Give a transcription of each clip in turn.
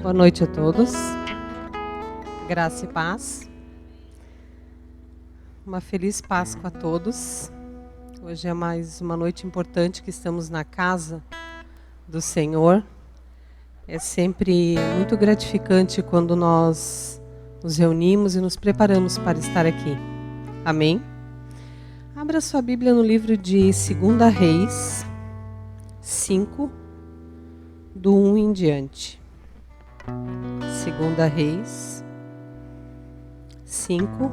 Boa noite a todos. Graça e paz. Uma feliz Páscoa a todos. Hoje é mais uma noite importante que estamos na casa do Senhor. É sempre muito gratificante quando nós nos reunimos e nos preparamos para estar aqui. Amém? Abra sua Bíblia no livro de 2 Reis 5, do 1 em diante. 2 Reis 5.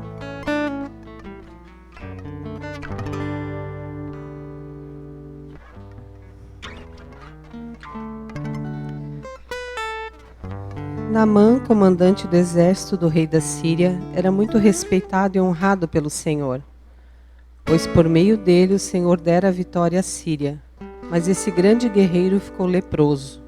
Naamã, comandante do exército do rei da Síria, era muito respeitado e honrado pelo Senhor, pois por meio dele o Senhor dera a vitória à Síria. Mas esse grande guerreiro ficou leproso.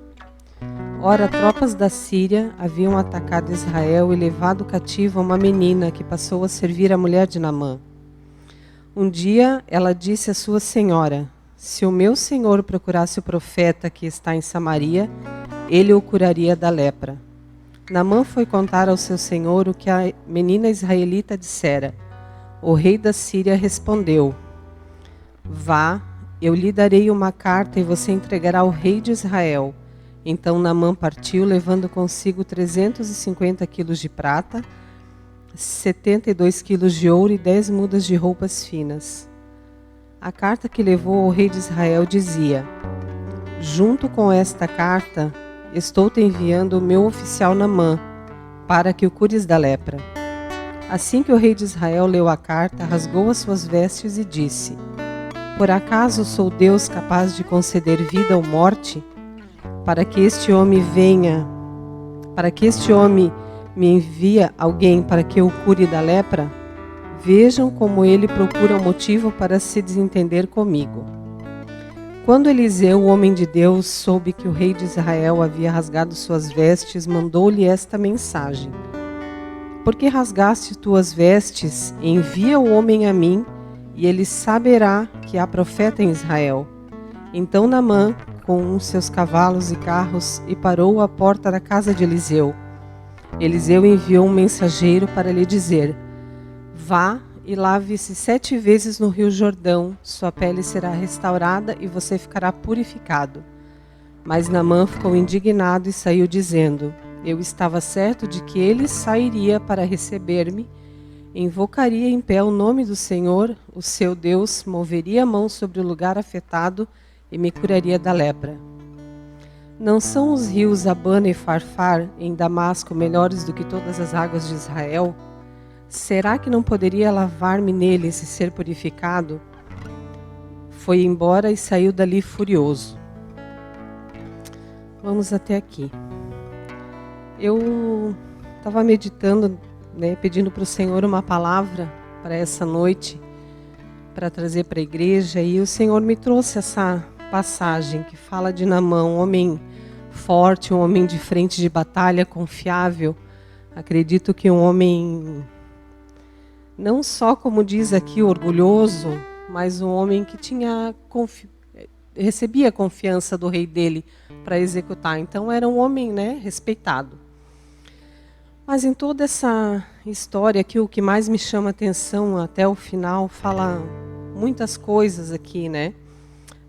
Ora, tropas da Síria haviam atacado Israel e levado cativa uma menina que passou a servir a mulher de Naamã. Um dia ela disse à sua senhora: se o meu senhor procurasse o profeta que está em Samaria, ele o curaria da lepra. Naamã foi contar ao seu senhor o que a menina israelita dissera. O rei da Síria respondeu: vá, eu lhe darei uma carta e você entregará ao rei de Israel. Então Naamã partiu, levando consigo 350 quilos de prata, 72 quilos de ouro e 10 mudas de roupas finas. A carta que levou ao rei de Israel dizia: junto com esta carta, estou te enviando o meu oficial Naamã, para que o cures da lepra. Assim que o rei de Israel leu a carta, rasgou as suas vestes e disse: por acaso sou Deus capaz de conceder vida ou morte? Para que este homem me envia alguém para que eu cure da lepra? Vejam como ele procura um motivo para se desentender comigo. Quando Eliseu, o homem de Deus, soube que o rei de Israel havia rasgado suas vestes, mandou-lhe esta mensagem: por que rasgaste tuas vestes? Envia o homem a mim, e ele saberá que há profeta em Israel. Então Naamã, com seus cavalos e carros, e parou à porta da casa de Eliseu. Eliseu enviou um mensageiro para lhe dizer: vá e lave-se 7 vezes no rio Jordão, sua pele será restaurada e você ficará purificado. Mas Naamã ficou indignado e saiu dizendo: eu estava certo de que ele sairia para receber-me, invocaria em pé o nome do Senhor, o seu Deus, moveria a mão sobre o lugar afetado e me curaria da lepra. Não são os rios Abana e Farfar em Damasco melhores do que todas as águas de Israel? Será que não poderia lavar-me neles e ser purificado? Foi embora e saiu dali furioso. Vamos até aqui. Eu estava meditando, pedindo para o Senhor uma palavra para essa noite, para trazer para a igreja, e o Senhor me trouxe essa passagem que fala de Naamã, um homem forte, um homem de frente de batalha, confiável. Acredito que um homem, não só como diz aqui, orgulhoso, mas um homem que recebia a confiança do rei dele para executar. Então era um homem, respeitado. Mas em toda essa história aqui, o que mais me chama a atenção até o final, fala muitas coisas aqui,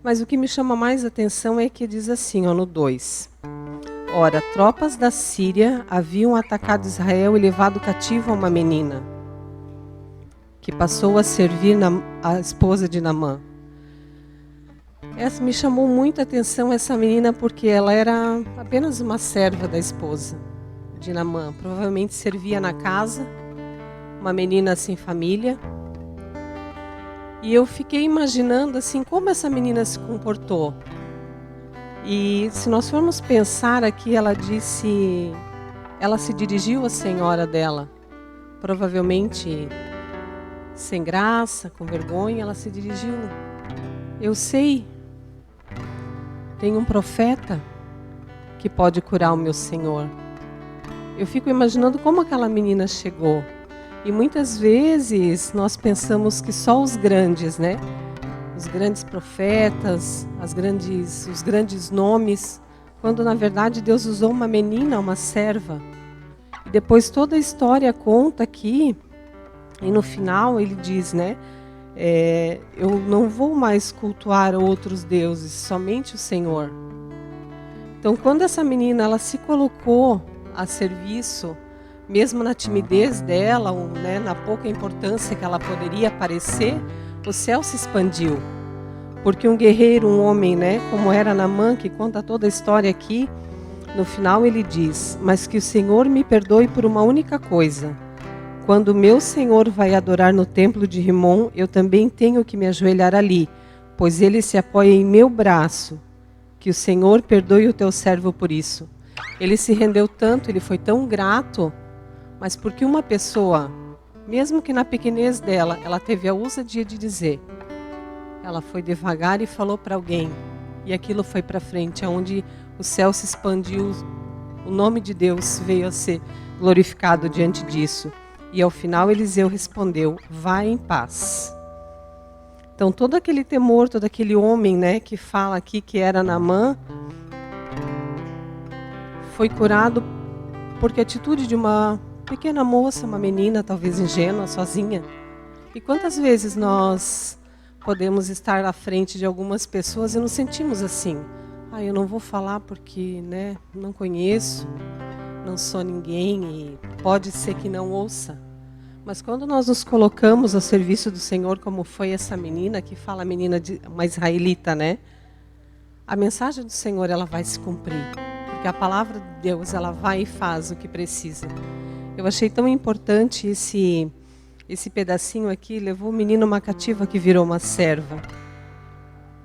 Mas o que me chama mais atenção é que diz assim, no 2. Ora, tropas da Síria haviam atacado Israel e levado cativo uma menina, que passou a servir a esposa de Naamã. Essa me chamou muita atenção, essa menina, porque ela era apenas uma serva da esposa de Naamã. Provavelmente servia na casa, uma menina sem família. E eu fiquei imaginando assim, como essa menina se comportou. E se nós formos pensar aqui, ela se dirigiu à senhora dela, provavelmente sem graça, com vergonha, ela se dirigiu: eu sei, tem um profeta que pode curar o meu senhor. Eu fico imaginando como aquela menina chegou. E muitas vezes nós pensamos que só os grandes, os grandes profetas, os grandes nomes, quando na verdade Deus usou uma menina, uma serva. E depois toda a história conta aqui, e no final ele diz, né? Eu não vou mais cultuar outros deuses, somente o Senhor. Então, quando essa menina ela se colocou a serviço, mesmo na timidez dela, né, na pouca importância que ela poderia aparecer, o céu se expandiu. Porque um guerreiro, um homem, né, como era Naamã, que conta toda a história aqui, no final ele diz: mas que o Senhor me perdoe por uma única coisa. Quando meu Senhor vai adorar no templo de Rimon, eu também tenho que me ajoelhar ali, pois ele se apoia em meu braço. Que o Senhor perdoe o teu servo por isso. Ele se rendeu tanto, ele foi tão grato, mas porque uma pessoa, mesmo que na pequenez dela, ela teve a ousadia de dizer, ela foi devagar e falou para alguém, e aquilo foi para frente, aonde o céu se expandiu, o nome de Deus veio a ser glorificado diante disso. E ao final Eliseu respondeu: vá em paz. Então todo aquele temor, todo aquele homem, né, que fala aqui que era Naamã, foi curado porque a atitude de uma pequena moça, uma menina, talvez ingênua, sozinha. E quantas vezes nós podemos estar à frente de algumas pessoas e nos sentimos assim: eu não vou falar porque, né, não conheço, não sou ninguém e pode ser que não ouça. Mas quando nós nos colocamos ao serviço do Senhor, como foi essa menina, que fala uma israelita, né? A mensagem do Senhor, ela vai se cumprir. Porque a palavra de Deus, ela vai e faz o que precisa. Eu achei tão importante esse pedacinho aqui, levou o menino uma cativa que virou uma serva.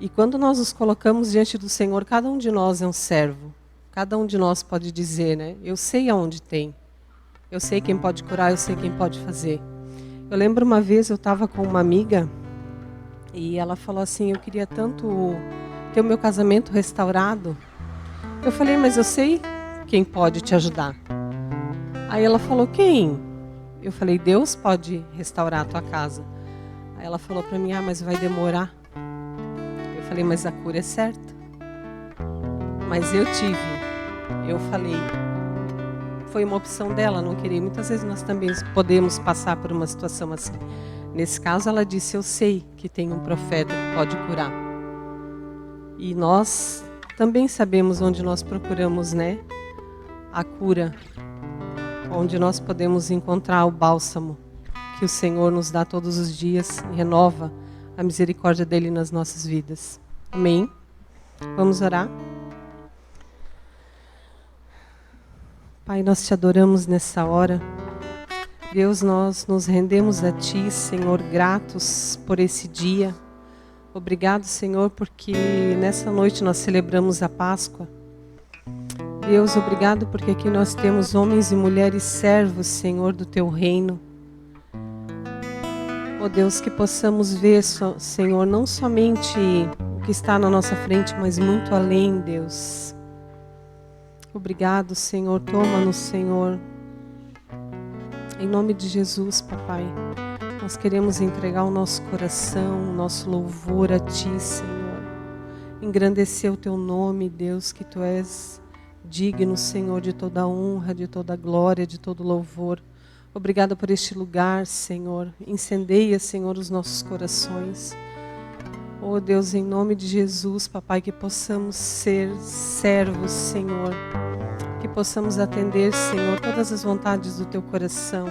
E quando nós nos colocamos diante do Senhor, cada um de nós é um servo. Cada um de nós pode dizer, né? Eu sei aonde tem. Eu sei quem pode curar, eu sei quem pode fazer. Eu lembro uma vez, eu estava com uma amiga e ela falou assim: eu queria tanto ter o meu casamento restaurado. Eu falei: mas eu sei quem pode te ajudar. Aí ela falou: quem? Eu falei: Deus pode restaurar a tua casa. Aí ela falou para mim: mas vai demorar. Eu falei: mas a cura é certa. Mas eu falei, foi uma opção dela não querer. Muitas vezes nós também podemos passar por uma situação assim. Nesse caso ela disse: eu sei que tem um profeta que pode curar. E nós também sabemos onde nós procuramos, né, a cura, onde nós podemos encontrar o bálsamo que o Senhor nos dá todos os dias e renova a misericórdia dele nas nossas vidas. Amém? Vamos orar? Pai, nós te adoramos nessa hora. Deus, nós nos rendemos a Ti, Senhor, gratos por esse dia. Obrigado, Senhor, porque nessa noite nós celebramos a Páscoa. Deus, obrigado porque aqui nós temos homens e mulheres servos, Senhor, do Teu reino. Oh Deus, que possamos ver, Senhor, não somente o que está na nossa frente, mas muito além, Deus. Obrigado, Senhor. Toma-nos, Senhor. Em nome de Jesus, Papai, nós queremos entregar o nosso coração, o nosso louvor a Ti, Senhor. Engrandecer o Teu nome, Deus, que Tu és digno, Senhor, de toda honra, de toda glória, de todo louvor. Obrigada por este lugar, Senhor. Incendeia, Senhor, os nossos corações. Oh Deus, em nome de Jesus, Papai, que possamos ser servos, Senhor. Que possamos atender, Senhor, todas as vontades do Teu coração.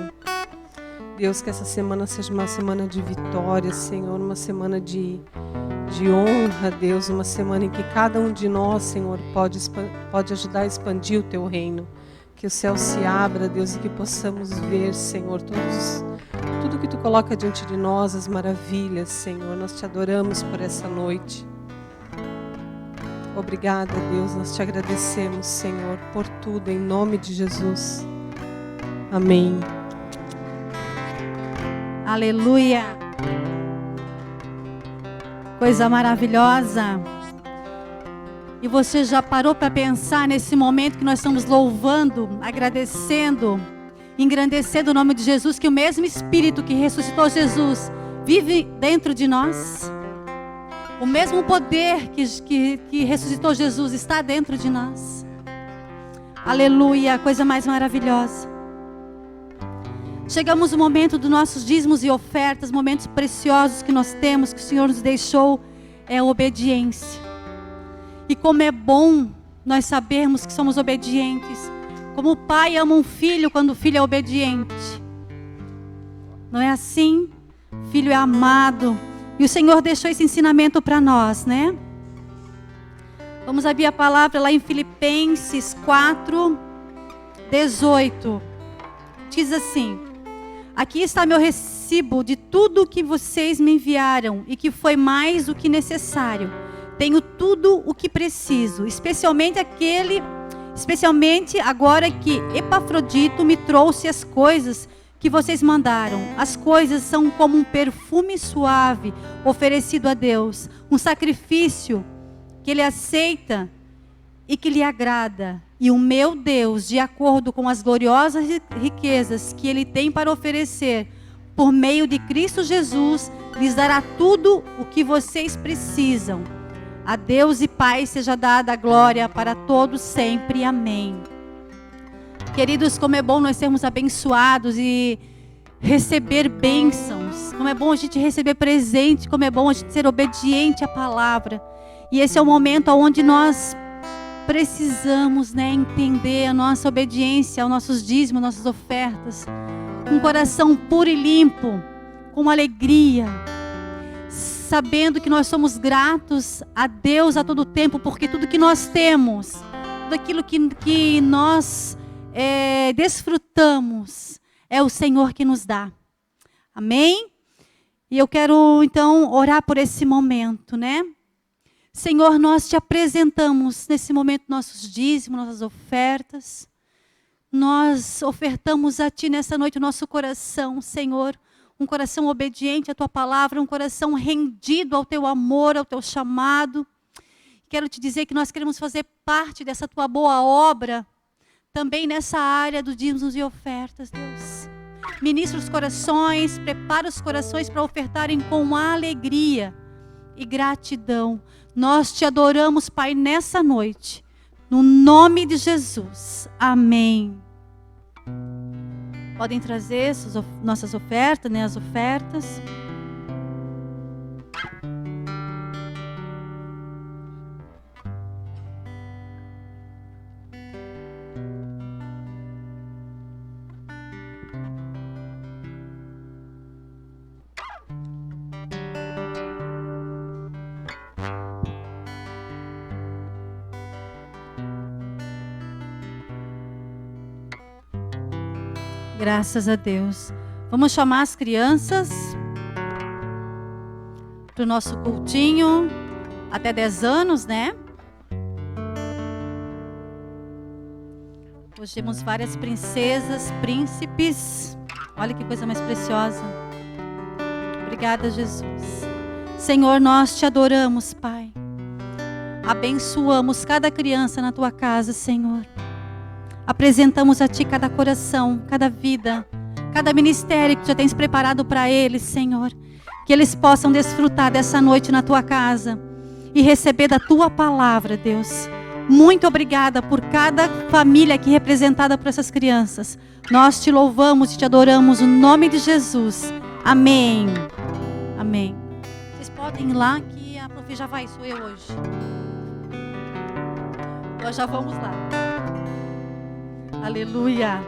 Deus, que essa semana seja uma semana de vitória, Senhor, uma semana de honra, Deus, uma semana em que cada um de nós, Senhor, pode ajudar a expandir o Teu reino. Que o céu se abra, Deus, e que possamos ver, Senhor, tudo que Tu coloca diante de nós, as maravilhas, Senhor. Nós Te adoramos por essa noite. Obrigada, Deus, nós Te agradecemos, Senhor, por tudo, em nome de Jesus. Amém. Aleluia. Coisa maravilhosa. E você já parou para pensar nesse momento que nós estamos louvando, agradecendo, engrandecendo o nome de Jesus, que o mesmo Espírito que ressuscitou Jesus vive dentro de nós? O mesmo poder que ressuscitou Jesus está dentro de nós. Aleluia, a coisa mais maravilhosa. Chegamos no momento dos nossos dízimos e ofertas, momentos preciosos que nós temos, que o Senhor nos deixou, é a obediência. E como é bom nós sabermos que somos obedientes. Como o pai ama um filho quando o filho é obediente. Não é assim? O filho é amado. E o Senhor deixou esse ensinamento para nós, né? Vamos abrir a palavra lá em Filipenses 4, 18. Diz assim: aqui está meu recibo de tudo que vocês me enviaram e que foi mais do que necessário. Tenho tudo o que preciso, especialmente agora que Epafrodito me trouxe as coisas que vocês mandaram. As coisas são como um perfume suave oferecido a Deus, um sacrifício que Ele aceita e que lhe agrada. E o meu Deus, de acordo com as gloriosas riquezas que Ele tem para oferecer, por meio de Cristo Jesus, lhes dará tudo o que vocês precisam. A Deus e Pai seja dada a glória para todos sempre. Amém. Queridos, como é bom nós sermos abençoados e receber bênçãos. Como é bom a gente receber presente, como é bom a gente ser obediente à palavra. E esse é o momento onde nós precisamos, entender a nossa obediência, aos nossos dízimos, nossas ofertas, com um coração puro e limpo, com alegria, sabendo que nós somos gratos a Deus a todo tempo, porque tudo que nós temos, tudo aquilo que nós desfrutamos, é o Senhor que nos dá. Amém? E eu quero então orar por esse momento, Senhor, nós te apresentamos nesse momento nossos dízimos, nossas ofertas. Nós ofertamos a Ti nessa noite o nosso coração, Senhor. Um coração obediente à Tua palavra, um coração rendido ao Teu amor, ao Teu chamado. Quero te dizer que nós queremos fazer parte dessa Tua boa obra, também nessa área dos dízimos e ofertas, Deus. Ministra os corações, prepara os corações para ofertarem com alegria e gratidão. Nós te adoramos, Pai, nessa noite, no nome de Jesus. Amém. Podem trazer nossas ofertas, as ofertas. Graças a Deus. Vamos chamar as crianças para o nosso cultinho, até 10 anos, Hoje temos várias princesas, príncipes. Olha que coisa mais preciosa. Obrigada, Jesus. Senhor, nós te adoramos, Pai. Abençoamos cada criança na tua casa, Senhor. Apresentamos a Ti cada coração, cada vida, cada ministério que Tu já tens preparado para eles, Senhor. Que eles possam desfrutar dessa noite na Tua casa e receber da Tua palavra, Deus. Muito obrigada por cada família aqui representada por essas crianças. Nós Te louvamos e Te adoramos no nome de Jesus. Amém. Amém. Vocês podem ir lá que a prof já vai, sou eu hoje. Nós já vamos lá. Aleluia.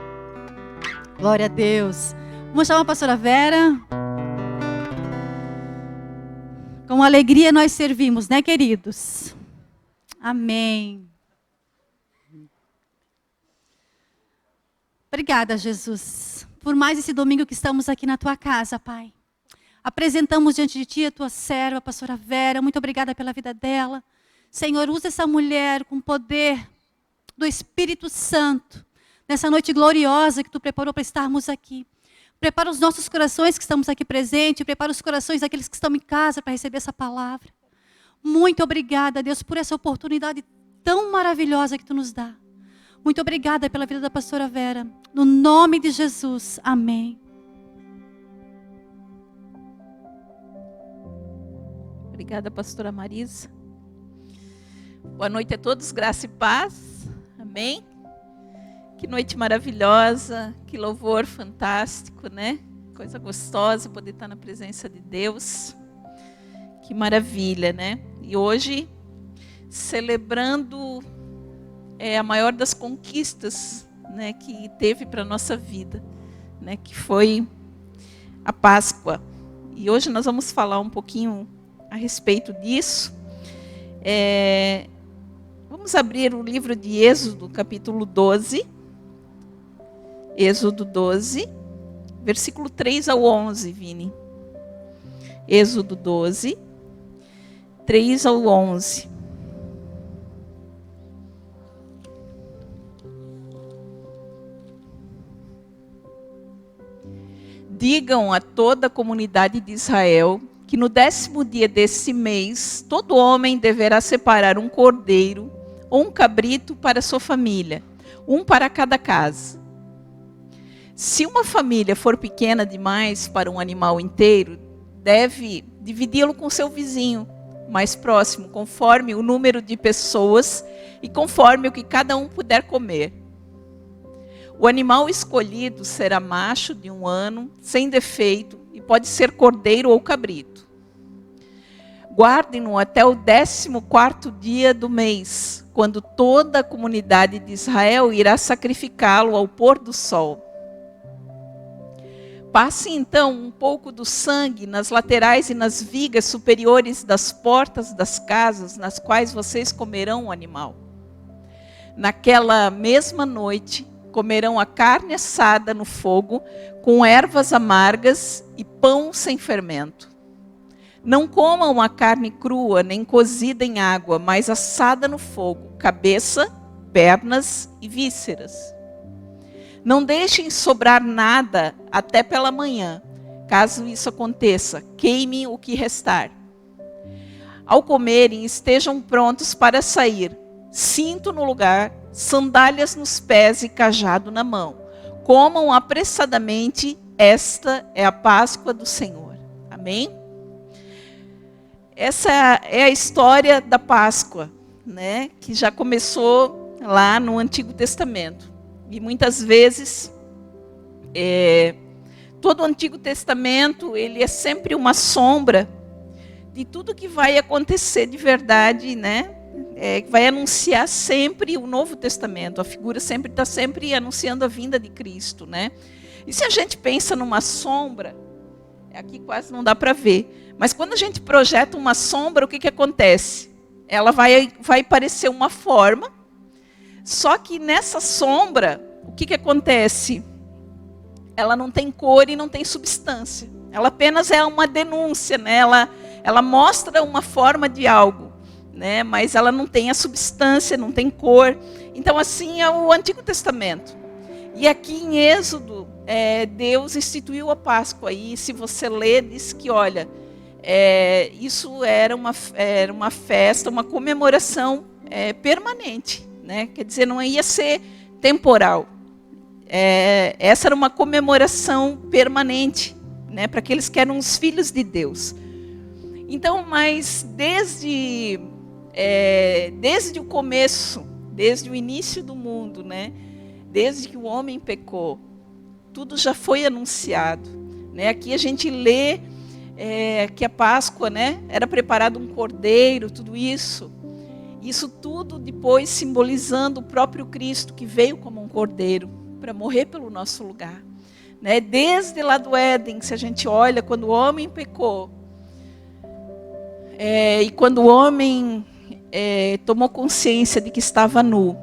Glória a Deus. Vamos chamar a pastora Vera. Com alegria nós servimos, queridos? Amém. Obrigada, Jesus, por mais esse domingo que estamos aqui na Tua casa, Pai. Apresentamos diante de Ti a Tua serva, a pastora Vera. Muito obrigada pela vida dela. Senhor, usa essa mulher com poder do Espírito Santo. Nessa noite gloriosa que Tu preparou para estarmos aqui. Prepara os nossos corações que estamos aqui presentes. Prepara os corações daqueles que estão em casa para receber essa palavra. Muito obrigada, Deus, por essa oportunidade tão maravilhosa que Tu nos dá. Muito obrigada pela vida da pastora Vera. No nome de Jesus. Amém. Obrigada, pastora Marisa. Boa noite a todos, graça e paz. Amém? Que noite maravilhosa, que louvor fantástico, né? Coisa gostosa poder estar na presença de Deus. Que maravilha, né? E hoje, celebrando a maior das conquistas, né, que teve para a nossa vida, né, que foi a Páscoa. E hoje nós vamos falar um pouquinho a respeito disso. Vamos abrir o livro de Êxodo, capítulo 12. Êxodo 12, versículo 3 ao 11, Vini. Êxodo 12, 3 ao 11. Digam a toda a comunidade de Israel que no 10º dia desse mês, todo homem deverá separar um cordeiro ou um cabrito para sua família, um para cada casa. Se uma família for pequena demais para um animal inteiro, deve dividi-lo com seu vizinho mais próximo, conforme o número de pessoas e conforme o que cada um puder comer. O animal escolhido será macho de 1 ano, sem defeito, e pode ser cordeiro ou cabrito. Guardem-no até o 14º dia do mês, quando toda a comunidade de Israel irá sacrificá-lo ao pôr do sol. Passe então um pouco do sangue nas laterais e nas vigas superiores das portas das casas nas quais vocês comerão o animal. Naquela mesma noite, comerão a carne assada no fogo, com ervas amargas e pão sem fermento. Não comam a carne crua, nem cozida em água, mas assada no fogo, cabeça, pernas e vísceras. Não deixem sobrar nada até pela manhã. Caso isso aconteça, queimem o que restar. Ao comerem, estejam prontos para sair. Cinto no lugar, sandálias nos pés e cajado na mão. Comam apressadamente, esta é a Páscoa do Senhor. Amém? Essa é a história da Páscoa, né, que já começou lá no Antigo Testamento. E muitas vezes, todo o Antigo Testamento, ele é sempre uma sombra de tudo que vai acontecer de verdade, né? Vai anunciar sempre o Novo Testamento. A figura sempre está sempre anunciando a vinda de Cristo, né? E se a gente pensa numa sombra, aqui quase não dá para ver, mas quando a gente projeta uma sombra, o que acontece? Ela vai parecer uma forma, só que nessa sombra, o que acontece? Ela não tem cor e não tem substância. Ela apenas é uma denúncia, né? Ela mostra uma forma de algo, né? Mas ela não tem a substância, não tem cor. Então, assim é o Antigo Testamento. E aqui em Êxodo, Deus instituiu a Páscoa. E se você ler, diz que, olha, isso era uma festa, uma comemoração permanente. Né? Quer dizer, não ia ser temporal. Essa era uma comemoração permanente, né? Para aqueles que eram os filhos de Deus. Então, mas desde o começo, desde o início do mundo, né? Desde que o homem pecou, tudo já foi anunciado. Né? Aqui a gente lê que a Páscoa, né, era preparado um cordeiro, tudo isso. Isso tudo depois simbolizando o próprio Cristo, que veio como um cordeiro para morrer pelo nosso lugar. Né? Desde lá do Éden, se a gente olha, quando o homem pecou, e quando o homem tomou consciência de que estava nu,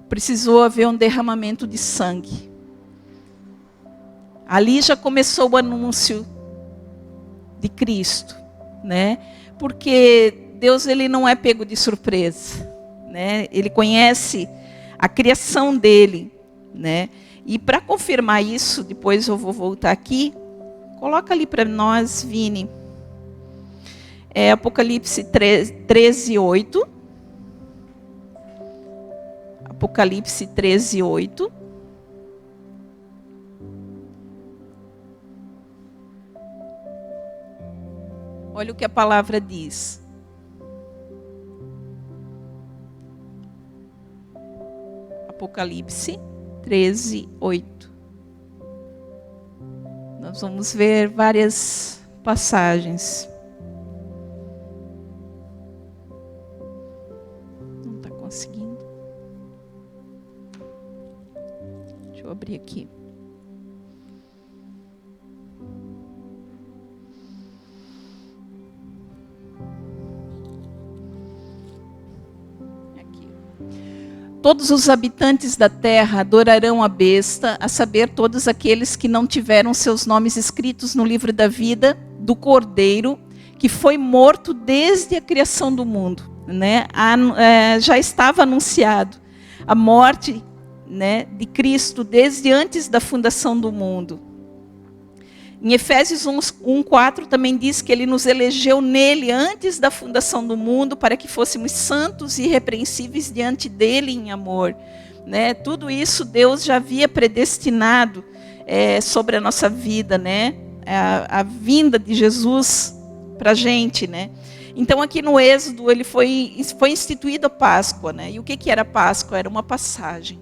precisou haver um derramamento de sangue. Ali já começou o anúncio de Cristo, né? Porque Deus, ele não é pego de surpresa, né? Ele conhece a criação dele, né? E para confirmar isso, depois eu vou voltar aqui, coloca ali para nós, Vini, Apocalipse 13, 8. Apocalipse 13, 8. Olha o que a palavra diz. Apocalipse 13, 8. Nós vamos ver várias passagens. Não está conseguindo. Deixa eu abrir aqui. Todos os habitantes da terra adorarão a besta, a saber, todos aqueles que não tiveram seus nomes escritos no livro da vida do Cordeiro, que foi morto desde a criação do mundo. Né? Já estava anunciado a morte, né, de Cristo desde antes da fundação do mundo. Em Efésios 1:4 também diz que ele nos elegeu nele antes da fundação do mundo para que fôssemos santos e irrepreensíveis diante dele em amor. Né? Tudo isso Deus já havia predestinado sobre a nossa vida, né? A vinda de Jesus para a gente. Né? Então aqui no Êxodo foi instituída a Páscoa. Né? E o que era a Páscoa? Era uma passagem.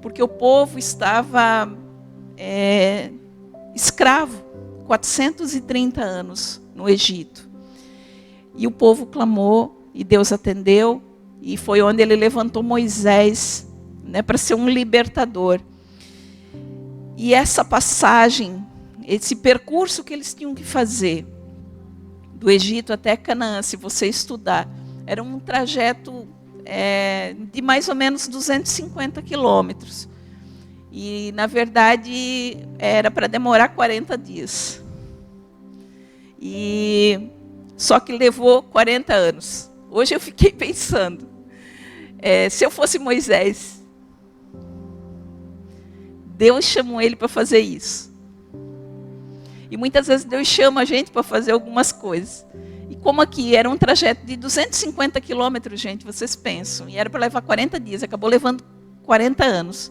Porque o povo estava escravo, 430 anos no Egito. E o povo clamou, e Deus atendeu, e foi onde ele levantou Moisés, né, para ser um libertador. E essa passagem, esse percurso que eles tinham que fazer, do Egito até Canaã, se você estudar, era um trajeto de mais ou menos 250 quilômetros. E, na verdade, era para demorar 40 dias. Só que levou 40 anos. Hoje eu fiquei pensando, se eu fosse Moisés, Deus chamou ele para fazer isso. E muitas vezes Deus chama a gente para fazer algumas coisas. E como aqui era um trajeto de 250 quilômetros, gente, vocês pensam, e era para levar 40 dias, acabou levando 40 anos.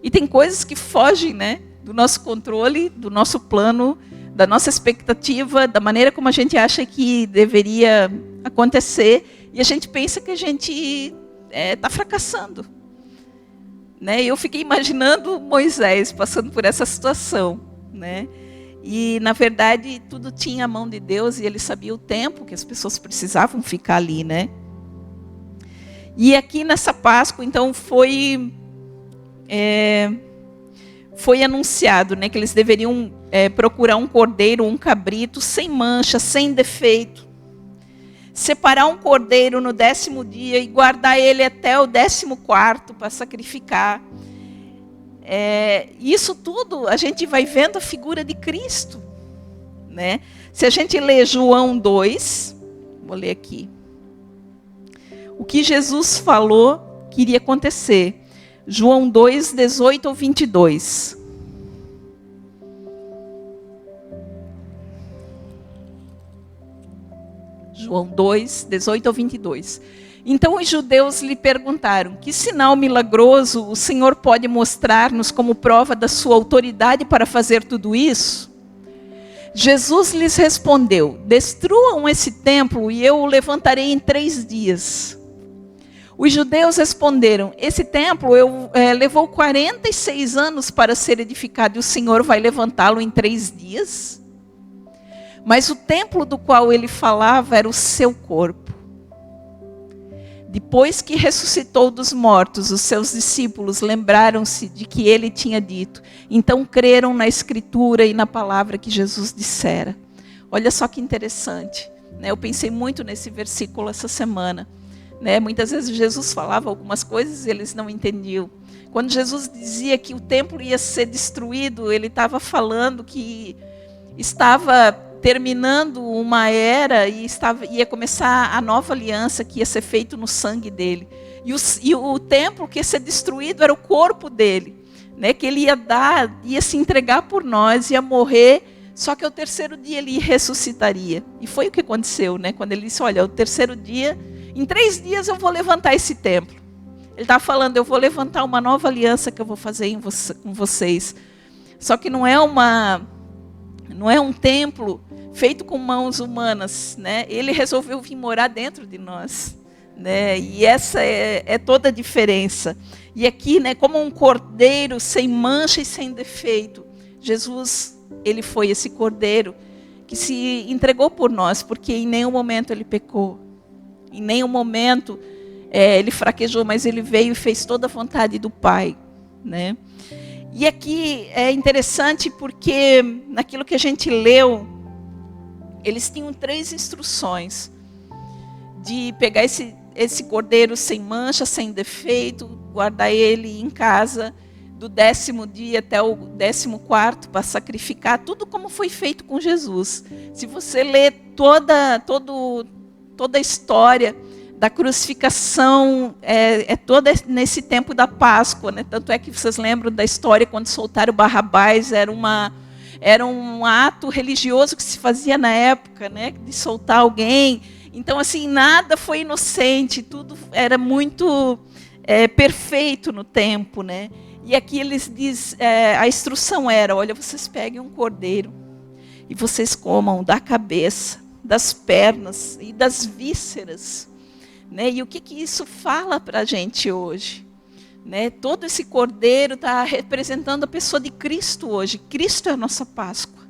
E tem coisas que fogem, né, do nosso controle, do nosso plano, da nossa expectativa, da maneira como a gente acha que deveria acontecer. E a gente pensa que a gente está fracassando. Né? Eu fiquei imaginando Moisés passando por essa situação. Né? E, na verdade, tudo tinha a mão de Deus e ele sabia o tempo que as pessoas precisavam ficar ali. Né? E aqui nessa Páscoa, então, foi anunciado, né, que eles deveriam procurar um cordeiro, um cabrito, sem mancha, sem defeito. Separar um cordeiro no 10º dia e guardar ele até o 14º para sacrificar. Isso tudo a gente vai vendo a figura de Cristo. Né? Se a gente ler João 2, vou ler aqui. O que Jesus falou que iria acontecer. João 2, 18 ao 22. João 2, 18 ao 22. Então os judeus lhe perguntaram: que sinal milagroso o Senhor pode mostrar-nos como prova da sua autoridade para fazer tudo isso? Jesus lhes respondeu: destruam esse templo e eu o levantarei em 3 dias. Os judeus responderam: esse templo levou 46 anos para ser edificado e o Senhor vai levantá-lo em 3 dias? Mas o templo do qual ele falava era o seu corpo. Depois que ressuscitou dos mortos, os seus discípulos lembraram-se de que ele tinha dito. Então creram na Escritura e na palavra que Jesus dissera. Olha só que interessante. Né? Eu pensei muito nesse versículo essa semana. Né? Muitas vezes Jesus falava algumas coisas e eles não entendiam. Quando Jesus dizia que o templo ia ser destruído, ele estava falando que estava terminando uma era e ia começar a nova aliança que ia ser feita no sangue dele. E o templo que ia ser destruído era o corpo dele, né? Que ele ia se entregar por nós, ia morrer, só que ao 3º dia ele ressuscitaria. E foi o que aconteceu, né? Quando ele disse: olha, o 3º dia, em 3 dias eu vou levantar esse templo. Ele estava falando: eu vou levantar uma nova aliança que eu vou fazer com vocês. Só que não é um templo feito com mãos humanas, né? Ele resolveu vir morar dentro de nós, né? E essa é toda a diferença. E aqui, né, como um cordeiro sem mancha e sem defeito, Jesus, ele foi esse cordeiro que se entregou por nós, porque em nenhum momento ele pecou, em nenhum momento ele fraquejou, mas ele veio e fez toda a vontade do Pai, né? E aqui é interessante porque naquilo que a gente leu, eles tinham 3 instruções de pegar esse cordeiro sem mancha, sem defeito, guardar ele em casa do 10º dia até o 14º para sacrificar, tudo como foi feito com Jesus. Se você ler toda a história da crucificação, toda nesse tempo da Páscoa, né? Tanto é que vocês lembram da história quando soltaram Barrabás, era um ato religioso que se fazia na época, né? De soltar alguém. Então, assim, nada foi inocente, tudo era muito perfeito no tempo, né? E aqui eles dizem, a instrução era, olha, vocês peguem um cordeiro e vocês comam da cabeça, das pernas e das vísceras, né? E o que isso fala para a gente hoje? Né? Todo esse cordeiro está representando a pessoa de Cristo hoje. Cristo é a nossa Páscoa.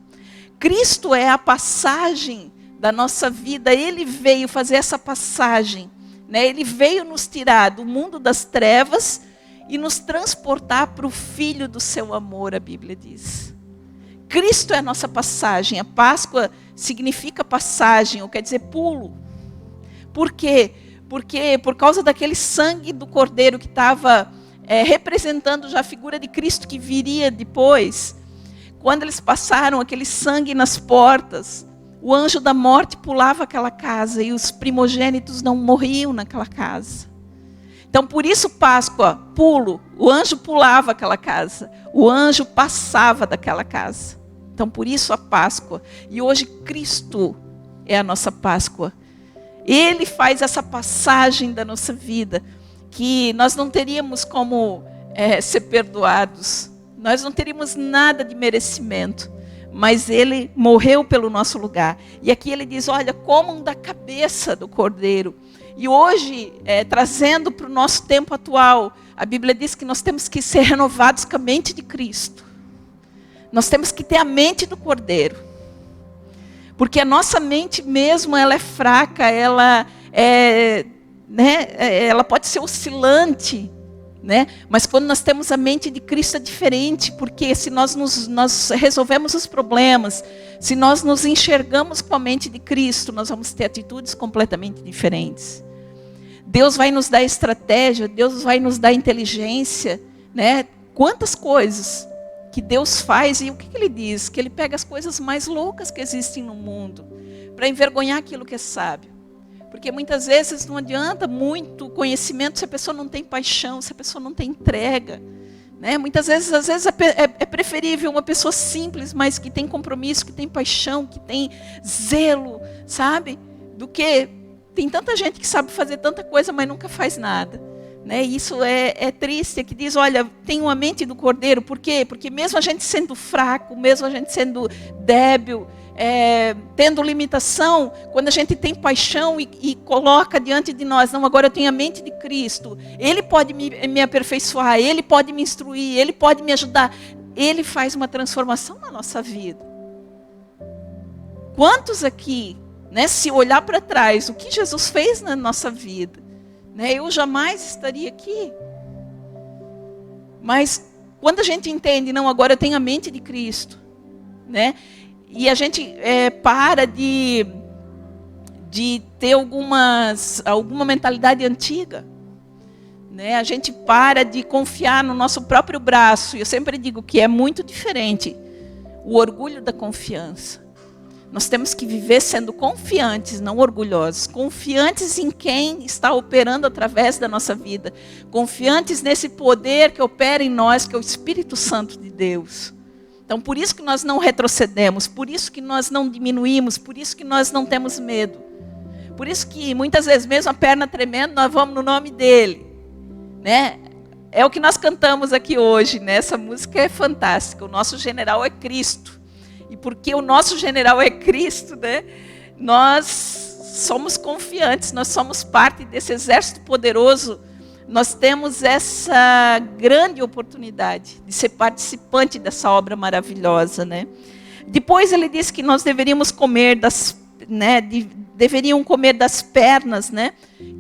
Cristo é a passagem da nossa vida. Ele veio fazer essa passagem, né? Ele veio nos tirar do mundo das trevas e nos transportar para o Filho do seu amor, a Bíblia diz. Cristo é a nossa passagem. A Páscoa significa passagem, ou quer dizer pulo. Por quê? Porque por causa daquele sangue do cordeiro que estava representando já a figura de Cristo que viria depois, quando eles passaram aquele sangue nas portas, o anjo da morte pulava aquela casa e os primogênitos não morriam naquela casa. Então, por isso Páscoa, pulo, o anjo pulava aquela casa, o anjo passava daquela casa. Então, por isso a Páscoa. E hoje Cristo é a nossa Páscoa. Ele faz essa passagem da nossa vida, que nós não teríamos como ser perdoados. Nós não teríamos nada de merecimento. Mas ele morreu pelo nosso lugar. E aqui ele diz, olha, comam da cabeça do cordeiro. E hoje, trazendo para o nosso tempo atual, a Bíblia diz que nós temos que ser renovados com a mente de Cristo. Nós temos que ter a mente do cordeiro. Porque a nossa mente mesmo, ela é fraca, ela ela pode ser oscilante, né? Mas quando nós temos a mente de Cristo é diferente, porque se nós resolvemos os problemas, se nós nos enxergamos com a mente de Cristo, nós vamos ter atitudes completamente diferentes. Deus vai nos dar estratégia, Deus vai nos dar inteligência, né? Quantas coisas que Deus faz, e o que Ele diz? Que Ele pega as coisas mais loucas que existem no mundo, para envergonhar aquilo que é sábio. Porque muitas vezes não adianta muito conhecimento se a pessoa não tem paixão, se a pessoa não tem entrega. Né? Muitas vezes, às vezes é preferível uma pessoa simples, mas que tem compromisso, que tem paixão, que tem zelo, sabe? Do que tem tanta gente que sabe fazer tanta coisa, mas nunca faz nada. Né? Isso é triste, é que diz, olha, tenham a mente do cordeiro. Por quê? Porque mesmo a gente sendo fraco, mesmo a gente sendo débil, tendo limitação, quando a gente tem paixão e coloca diante de nós, não, agora eu tenho a mente de Cristo, Ele pode me aperfeiçoar, Ele pode me instruir, Ele pode me ajudar, Ele faz uma transformação na nossa vida. Quantos aqui, né, se olhar para trás, o que Jesus fez na nossa vida, né, eu jamais estaria aqui. Mas quando a gente entende, não, agora eu tenho a mente de Cristo, né? E a gente para de ter alguma mentalidade antiga. Né? A gente para de confiar no nosso próprio braço. Eu sempre digo que é muito diferente o orgulho da confiança. Nós temos que viver sendo confiantes, não orgulhosos. Confiantes em quem está operando através da nossa vida. Confiantes nesse poder que opera em nós, que é o Espírito Santo de Deus. Então, por isso que nós não retrocedemos, por isso que nós não diminuímos, por isso que nós não temos medo. Por isso que, muitas vezes, mesmo a perna tremendo, nós vamos no nome dEle. Né? É o que nós cantamos aqui hoje, né? Essa música é fantástica. O nosso general é Cristo. e porque o nosso general é Cristo, né? Nós somos confiantes, nós somos parte desse exército poderoso. Nós temos essa grande oportunidade de ser participante dessa obra maravilhosa, né? Depois ele diz que nós deveríamos comer deveriam comer das pernas, né?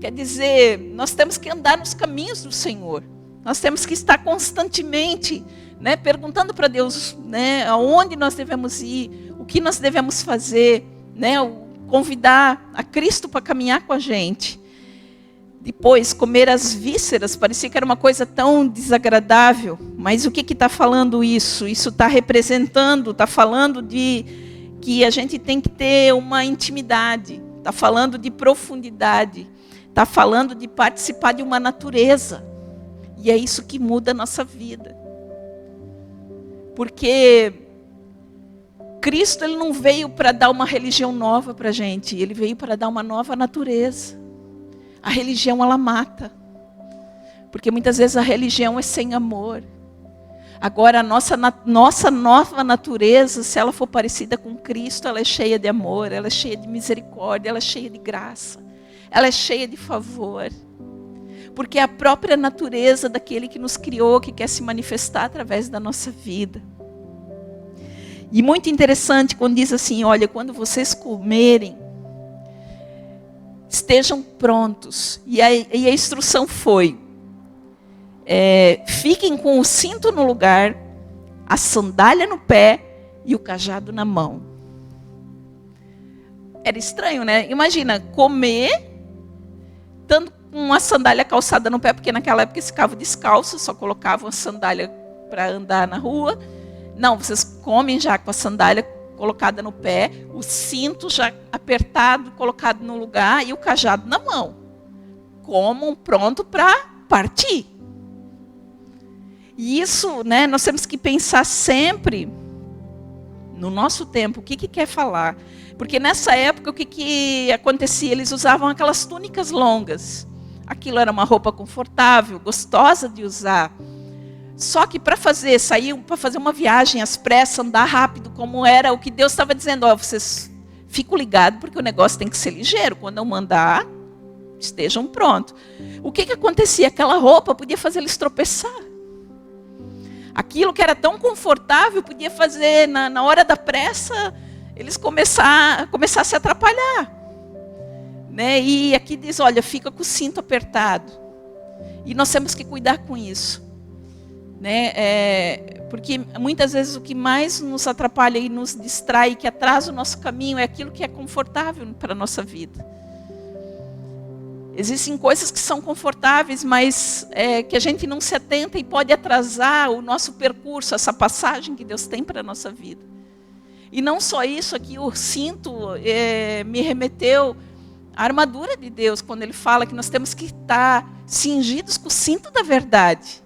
Quer dizer, nós temos que andar nos caminhos do Senhor. Nós temos que estar constantemente, né, perguntando para Deus, né, aonde nós devemos ir, o que nós devemos fazer, né, convidar a Cristo para caminhar com a gente. Depois, comer as vísceras, parecia que era uma coisa tão desagradável, mas o que está falando isso? Isso está representando, está falando de que a gente tem que ter uma intimidade, está falando de profundidade, está falando de participar de uma natureza. E é isso que muda a nossa vida. Porque Cristo ele não veio para dar uma religião nova para a gente, ele veio para dar uma nova natureza. A religião ela mata, porque muitas vezes a religião é sem amor. Agora a nossa nova natureza, se ela for parecida com Cristo, ela é cheia de amor, ela é cheia de misericórdia, ela é cheia de graça, ela é cheia de favor. Porque é a própria natureza daquele que nos criou, que quer se manifestar através da nossa vida. E muito interessante quando diz assim, olha, quando vocês comerem, estejam prontos. E a instrução foi, fiquem com o cinto no lugar, a sandália no pé e o cajado na mão. Era estranho, né? Imagina, comer, tanto com uma sandália calçada no pé, porque naquela época eles ficavam descalços, só colocavam a sandália para andar na rua. Não, vocês comem já com a sandália colocada no pé, o cinto já apertado, colocado no lugar e o cajado na mão. Comam pronto para partir. E isso, né, nós temos que pensar sempre no nosso tempo, o que quer falar. Porque nessa época, o que acontecia? Eles usavam aquelas túnicas longas. Aquilo era uma roupa confortável, gostosa de usar. Só que para sair para fazer uma viagem às pressas, andar rápido, como era o que Deus estava dizendo, vocês ficam ligados, porque o negócio tem que ser ligeiro. Quando eu mandar, estejam prontos. O que acontecia? Aquela roupa podia fazer eles tropeçar. Aquilo que era tão confortável podia fazer, na hora da pressa, eles começar a se atrapalhar. Né? E aqui diz, olha, fica com o cinto apertado. E nós temos que cuidar com isso. Né? Porque muitas vezes o que mais nos atrapalha e nos distrai, que atrasa o nosso caminho, é aquilo que é confortável para a nossa vida. Existem coisas que são confortáveis, mas que a gente não se atenta e pode atrasar o nosso percurso, essa passagem que Deus tem para a nossa vida. E não só isso, aqui o cinto me remeteu à armadura de Deus, quando ele fala que nós temos que estar cingidos com o cinto da verdade.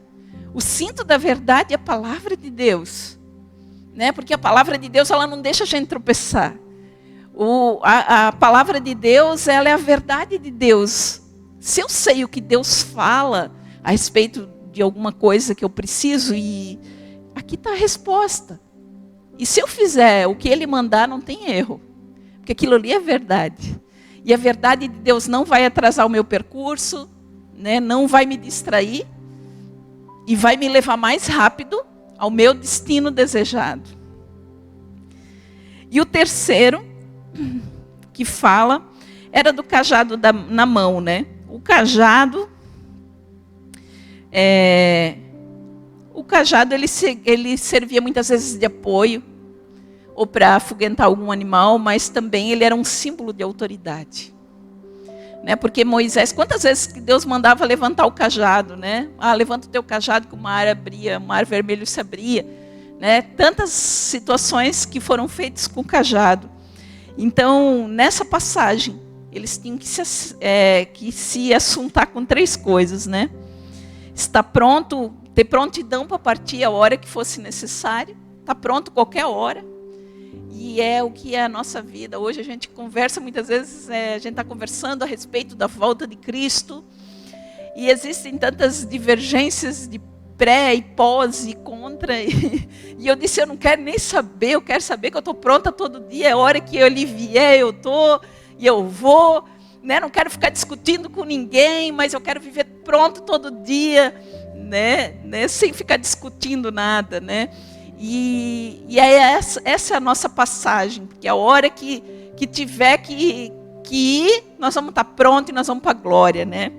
O cinto da verdade é a palavra de Deus. Né? Porque a palavra de Deus ela não deixa a gente tropeçar. A palavra de Deus ela é a verdade de Deus. Se eu sei o que Deus fala a respeito de alguma coisa que eu preciso, e aqui está a resposta. E se eu fizer o que Ele mandar, não tem erro. Porque aquilo ali é verdade. E a verdade de Deus não vai atrasar o meu percurso, né? Não vai me distrair. E vai me levar mais rápido ao meu destino desejado. E o terceiro, que fala, era do cajado na mão, né? O cajado, ele servia muitas vezes de apoio, ou para afugentar algum animal, mas também ele era um símbolo de autoridade. Né? Porque Moisés, quantas vezes que Deus mandava levantar o cajado, né? Levanta o teu cajado que o mar abria, o mar vermelho se abria. Né? Tantas situações que foram feitas com o cajado. Então, nessa passagem, eles tinham que se assuntar com 3 coisas. Né? Estar pronto, ter prontidão para partir a hora que fosse necessário. Estar pronto qualquer hora. E é o que é a nossa vida. Hoje a gente conversa, muitas vezes, a gente está conversando a respeito da volta de Cristo. E existem tantas divergências de pré e pós e contra. E eu disse, eu não quero nem saber, eu quero saber que eu estou pronta todo dia, a hora que ele vier, eu estou e eu vou. Né? Não quero ficar discutindo com ninguém, mas eu quero viver pronto todo dia, né? Sem ficar discutindo nada. Né? E aí essa é a nossa passagem, porque a hora que tiver que ir, nós vamos estar prontos e nós vamos para a glória. Né?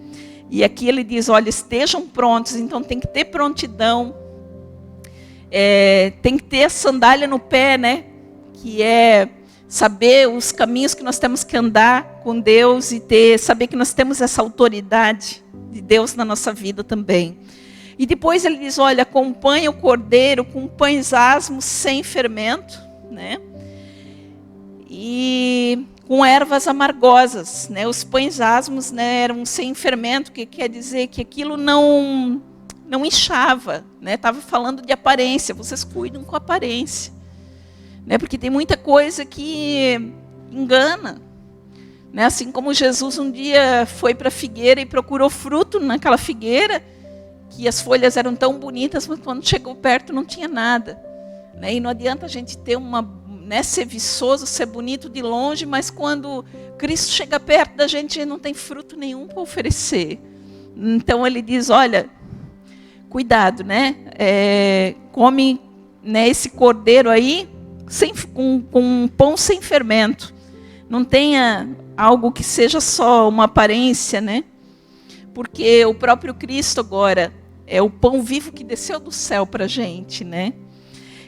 E aqui ele diz, olha, estejam prontos, então tem que ter prontidão, tem que ter a sandália no pé, né? Que é saber os caminhos que nós temos que andar com Deus e saber que nós temos essa autoridade de Deus na nossa vida também. E depois ele diz, olha, acompanha o cordeiro com pães asmos sem fermento, né? E com ervas amargosas, né? Os pães asmos, né, eram sem fermento, que quer dizer que aquilo não inchava, né? Estava falando de aparência, vocês cuidam com a aparência, né? Porque tem muita coisa que engana, né? Assim como Jesus um dia foi para a figueira e procurou fruto naquela figueira, que as folhas eram tão bonitas, mas quando chegou perto não tinha nada, né? E não adianta a gente ter ser viçoso, ser bonito de longe, mas quando Cristo chega perto da gente não tem fruto nenhum para oferecer. Então ele diz, olha, cuidado, né? Come, né, esse cordeiro aí com pão sem fermento. Não tenha algo que seja só uma aparência, né? Porque o próprio Cristo agora é o pão vivo que desceu do céu para a gente, né?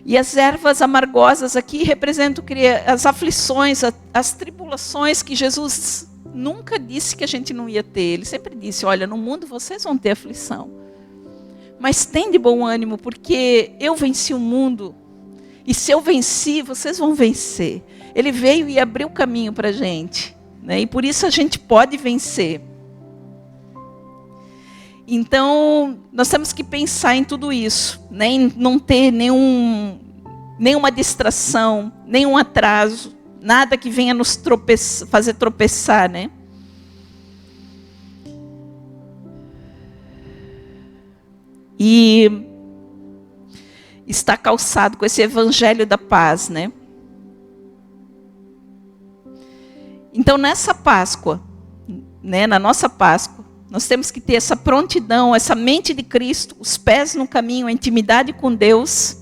E as ervas amargosas aqui representam as aflições, as tribulações que Jesus nunca disse que a gente não ia ter. Ele sempre disse, olha, no mundo vocês vão ter aflição. Mas tem de bom ânimo, porque eu venci o mundo. E se eu venci, vocês vão vencer. Ele veio e abriu o caminho para a gente, né? E por isso a gente pode vencer. Então, nós temos que pensar em tudo isso, né? Em não ter nenhuma distração, nenhum atraso, nada que venha nos fazer tropeçar, né? E está calçado com esse evangelho da paz, né? Então, nessa Páscoa, né, na nossa Páscoa, nós temos que ter essa prontidão, essa mente de Cristo, os pés no caminho, a intimidade com Deus,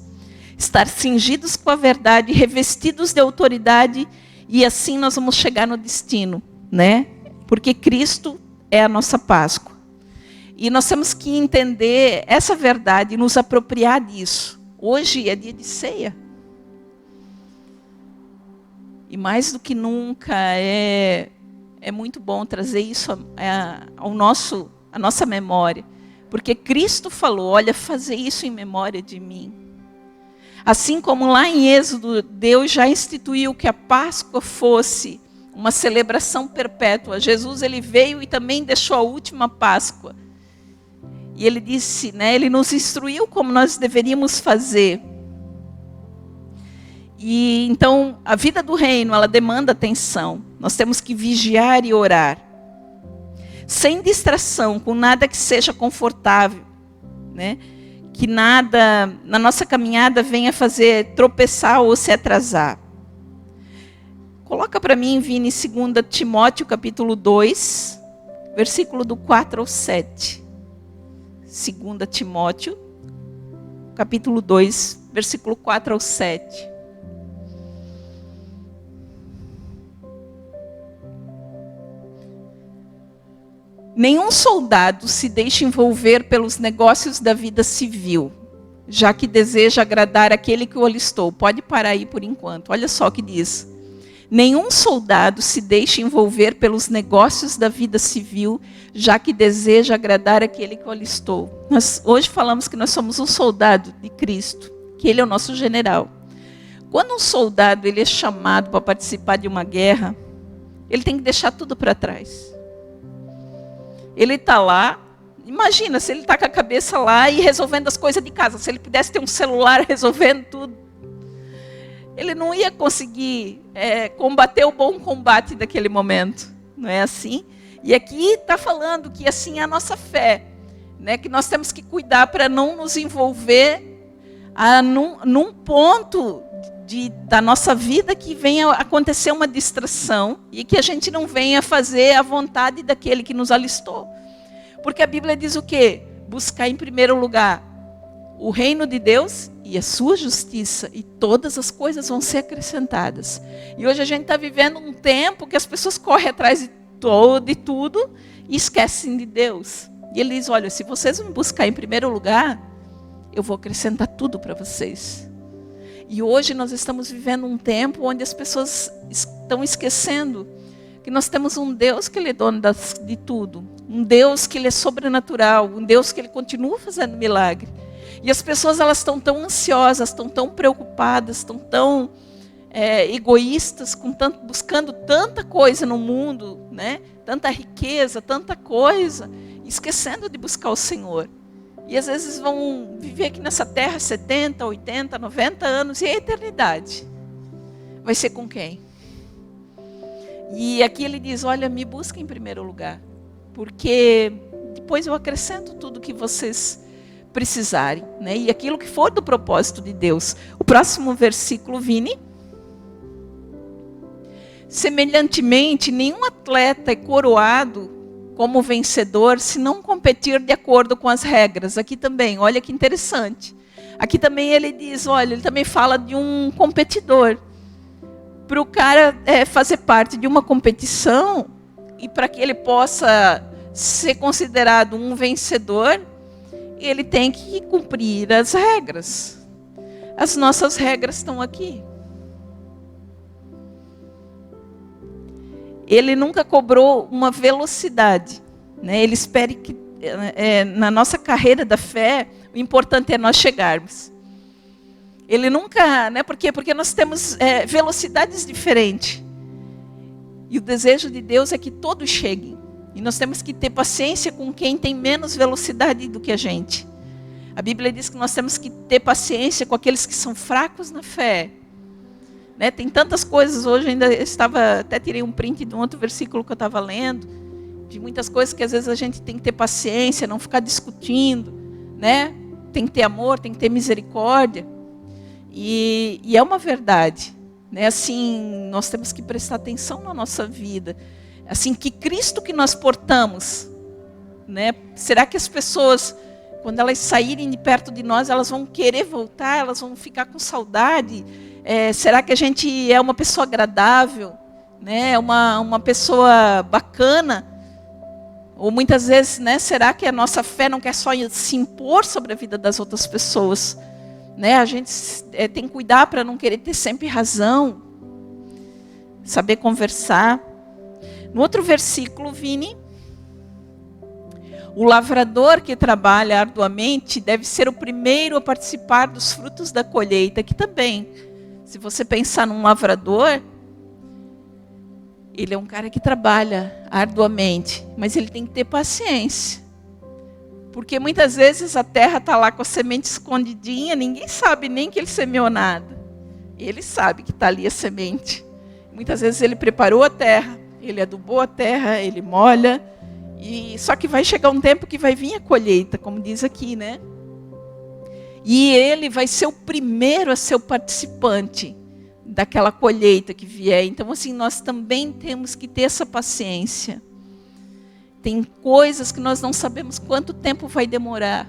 estar cingidos com a verdade, revestidos de autoridade, e assim nós vamos chegar no destino, né? Porque Cristo é a nossa Páscoa. E nós temos que entender essa verdade e nos apropriar disso. Hoje é dia de ceia. E mais do que nunca é muito bom trazer isso à nossa memória. Porque Cristo falou, olha, fazer isso em memória de mim. Assim como lá em Êxodo, Deus já instituiu que a Páscoa fosse uma celebração perpétua. Jesus, ele veio e também deixou a última Páscoa. E ele disse, né, ele nos instruiu como nós deveríamos fazer. E então, a vida do reino, ela demanda atenção. Nós temos que vigiar e orar. Sem distração, com nada que seja confortável, né? Que nada na nossa caminhada venha fazer tropeçar ou se atrasar. Coloca para mim, Vini, 2 Timóteo, capítulo 2, versículo do 4 ao 7. 2 Timóteo, capítulo 2, versículo 4 ao 7. Nenhum soldado se deixa envolver pelos negócios da vida civil, já que deseja agradar aquele que o alistou. Pode parar aí por enquanto. Olha só o que diz. Nenhum soldado se deixa envolver pelos negócios da vida civil, já que deseja agradar aquele que o alistou. Nós hoje falamos que nós somos um soldado de Cristo, que Ele é o nosso general. Quando um soldado ele é chamado para participar de uma guerra, ele tem que deixar tudo para trás. Ele está lá, imagina se ele está com a cabeça lá e resolvendo as coisas de casa. Se ele pudesse ter um celular resolvendo tudo, ele não ia conseguir combater o bom combate daquele momento. Não é assim? E aqui está falando que assim é a nossa fé. né, que nós temos que cuidar para não nos envolver num ponto da nossa vida que venha acontecer uma distração e que a gente não venha fazer a vontade daquele que nos alistou. Porque a Bíblia diz o quê? Buscar em primeiro lugar o reino de Deus e a sua justiça, e todas as coisas vão ser acrescentadas. E hoje a gente está vivendo um tempo que as pessoas correm atrás de tudo e esquecem de Deus. E ele diz, olha, se vocês me buscar em primeiro lugar, eu vou acrescentar tudo para vocês. E hoje nós estamos vivendo um tempo onde as pessoas estão esquecendo que nós temos um Deus que Ele é dono de tudo. Um Deus que Ele é sobrenatural, um Deus que Ele continua fazendo milagre. E as pessoas, elas estão tão ansiosas, estão tão preocupadas, estão tão egoístas, buscando tanta coisa no mundo, né? Tanta riqueza, tanta coisa, esquecendo de buscar o Senhor. E às vezes vão viver aqui nessa terra 70, 80, 90 anos, e a eternidade vai ser com quem? E aqui ele diz, olha, me busca em primeiro lugar, porque depois eu acrescento tudo que vocês precisarem, né? E aquilo que for do propósito de Deus. O próximo versículo, Vini. Semelhantemente, nenhum atleta é coroado como vencedor se não competir de acordo com as regras. Aqui também, olha que interessante. Aqui também ele diz, olha, ele também fala de um competidor. Para o cara fazer parte de uma competição e para que ele possa ser considerado um vencedor, ele tem que cumprir as regras. As nossas regras estão aqui. Ele nunca cobrou uma velocidade, né? Ele espera que na nossa carreira da fé, o importante é nós chegarmos. Ele nunca, né? Por quê? Porque nós temos velocidades diferentes. E o desejo de Deus é que todos cheguem. E nós temos que ter paciência com quem tem menos velocidade do que a gente. A Bíblia diz que nós temos que ter paciência com aqueles que são fracos na fé. Né? Tem tantas coisas, hoje ainda até tirei um print de um outro versículo que eu estava lendo, de muitas coisas que às vezes a gente tem que ter paciência, não ficar discutindo, né? Tem que ter amor, tem que ter misericórdia. E é uma verdade, né? Assim, nós temos que prestar atenção na nossa vida. Assim, que Cristo que nós portamos, né? Será que as pessoas, quando elas saírem de perto de nós, elas vão querer voltar, elas vão ficar com saudade? Será que a gente é uma pessoa agradável, né? uma pessoa bacana? Ou muitas vezes, né, será que a nossa fé não quer só se impor sobre a vida das outras pessoas? Né? A gente tem que cuidar para não querer ter sempre razão, saber conversar. No outro versículo, Vini, o lavrador que trabalha arduamente deve ser o primeiro a participar dos frutos da colheita. Aqui também, se você pensar num lavrador, ele é um cara que trabalha arduamente, mas ele tem que ter paciência. Porque muitas vezes a terra está lá com a semente escondidinha, ninguém sabe nem que ele semeou nada. Ele sabe que está ali a semente. Muitas vezes ele preparou a terra, ele adubou a terra, ele molha, e só que vai chegar um tempo que vai vir a colheita, como diz aqui, né? E ele vai ser o primeiro a ser o participante daquela colheita que vier. Então, assim, nós também temos que ter essa paciência. Tem coisas que nós não sabemos quanto tempo vai demorar.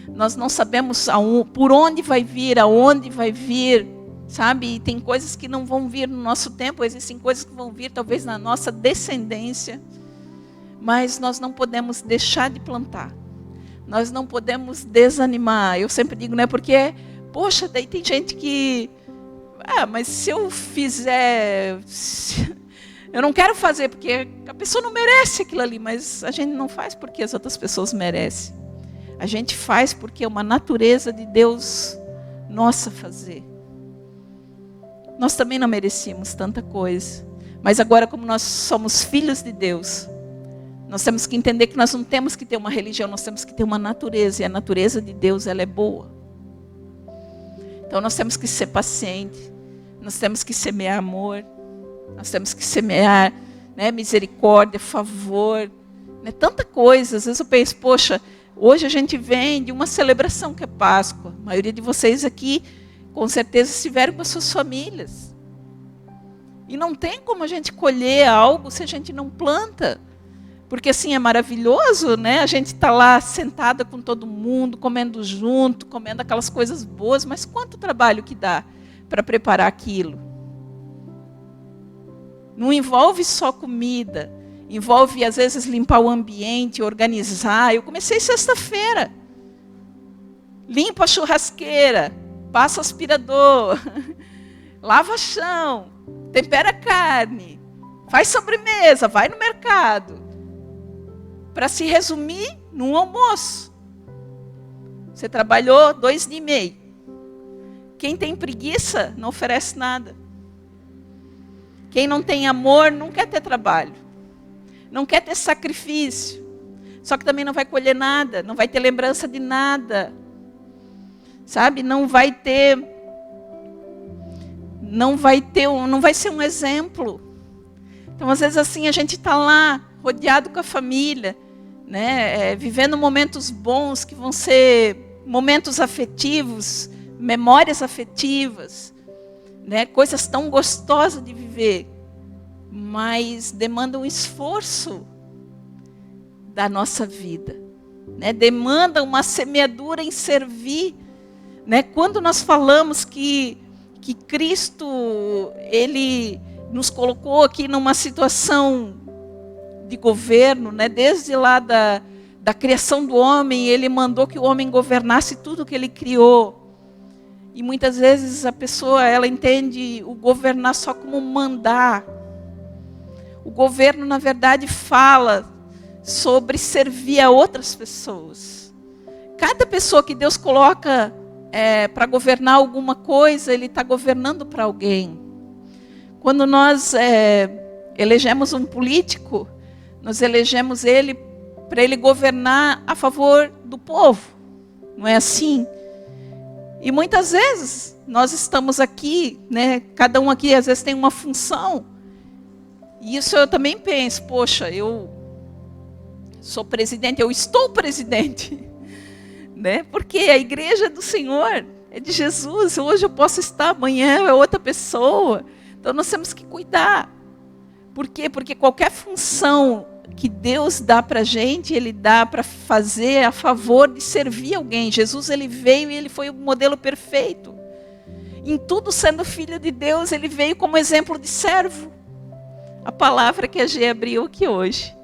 Nós não sabemos por onde vai vir, aonde vai vir, sabe? E tem coisas que não vão vir no nosso tempo, existem coisas que vão vir talvez na nossa descendência. Mas nós não podemos deixar de plantar. Nós não podemos desanimar. Eu sempre digo, né? Porque, poxa, daí tem gente que... mas se eu fizer... Eu não quero fazer, porque a pessoa não merece aquilo ali. Mas a gente não faz porque as outras pessoas merecem. A gente faz porque é uma natureza de Deus nossa fazer. Nós também não merecíamos tanta coisa. Mas agora, como nós somos filhos de Deus... Nós temos que entender que nós não temos que ter uma religião, nós temos que ter uma natureza. E a natureza de Deus, ela é boa. Então nós temos que ser pacientes. Nós temos que semear amor. Nós temos que semear, né, misericórdia, favor. Né? Tanta coisa, às vezes eu penso, poxa, hoje a gente vem de uma celebração que é Páscoa. A maioria de vocês aqui, com certeza, estiveram com as suas famílias. E não tem como a gente colher algo se a gente não planta. Porque assim, é maravilhoso, né? A gente está lá sentada com todo mundo, comendo junto, comendo aquelas coisas boas, mas quanto trabalho que dá para preparar aquilo? Não envolve só comida, envolve às vezes limpar o ambiente, organizar. Eu comecei sexta-feira. Limpa a churrasqueira, passa aspirador, lava chão, tempera a carne, faz sobremesa, vai no mercado. Para se resumir num almoço. Você trabalhou 2 dias e meio. Quem tem preguiça não oferece nada. Quem não tem amor não quer ter trabalho. Não quer ter sacrifício. Só que também não vai colher nada. Não vai ter lembrança de nada. Sabe? Não vai ser um exemplo. Então, às vezes assim, a gente está lá, rodeado com a família, né? Vivendo momentos bons, que vão ser momentos afetivos, memórias afetivas, né? Coisas tão gostosas de viver, mas demandam um esforço da nossa vida, né? Demanda uma semeadura em servir, né? Quando nós falamos que Cristo, Ele nos colocou aqui numa situação de governo, né? Desde lá da criação do homem, Ele mandou que o homem governasse tudo que Ele criou. E muitas vezes a pessoa, ela entende o governar só como mandar. O governo, na verdade, fala sobre servir a outras pessoas. Cada pessoa que Deus coloca para governar alguma coisa, Ele está governando para alguém. Quando nós elegemos um político, nós elegemos ele para ele governar a favor do povo. Não é assim? E muitas vezes nós estamos aqui, né? Cada um aqui às vezes tem uma função. E isso eu também penso, poxa, eu sou presidente, eu estou presidente. Né? Porque a igreja é do Senhor, é de Jesus. Hoje eu posso estar, amanhã é outra pessoa. Então nós temos que cuidar. Por quê? Porque qualquer função que Deus dá para a gente, Ele dá para fazer a favor de servir alguém. Jesus, Ele veio e Ele foi o modelo perfeito. Em tudo, sendo filho de Deus, Ele veio como exemplo de servo. A palavra que a Gê abriu aqui hoje.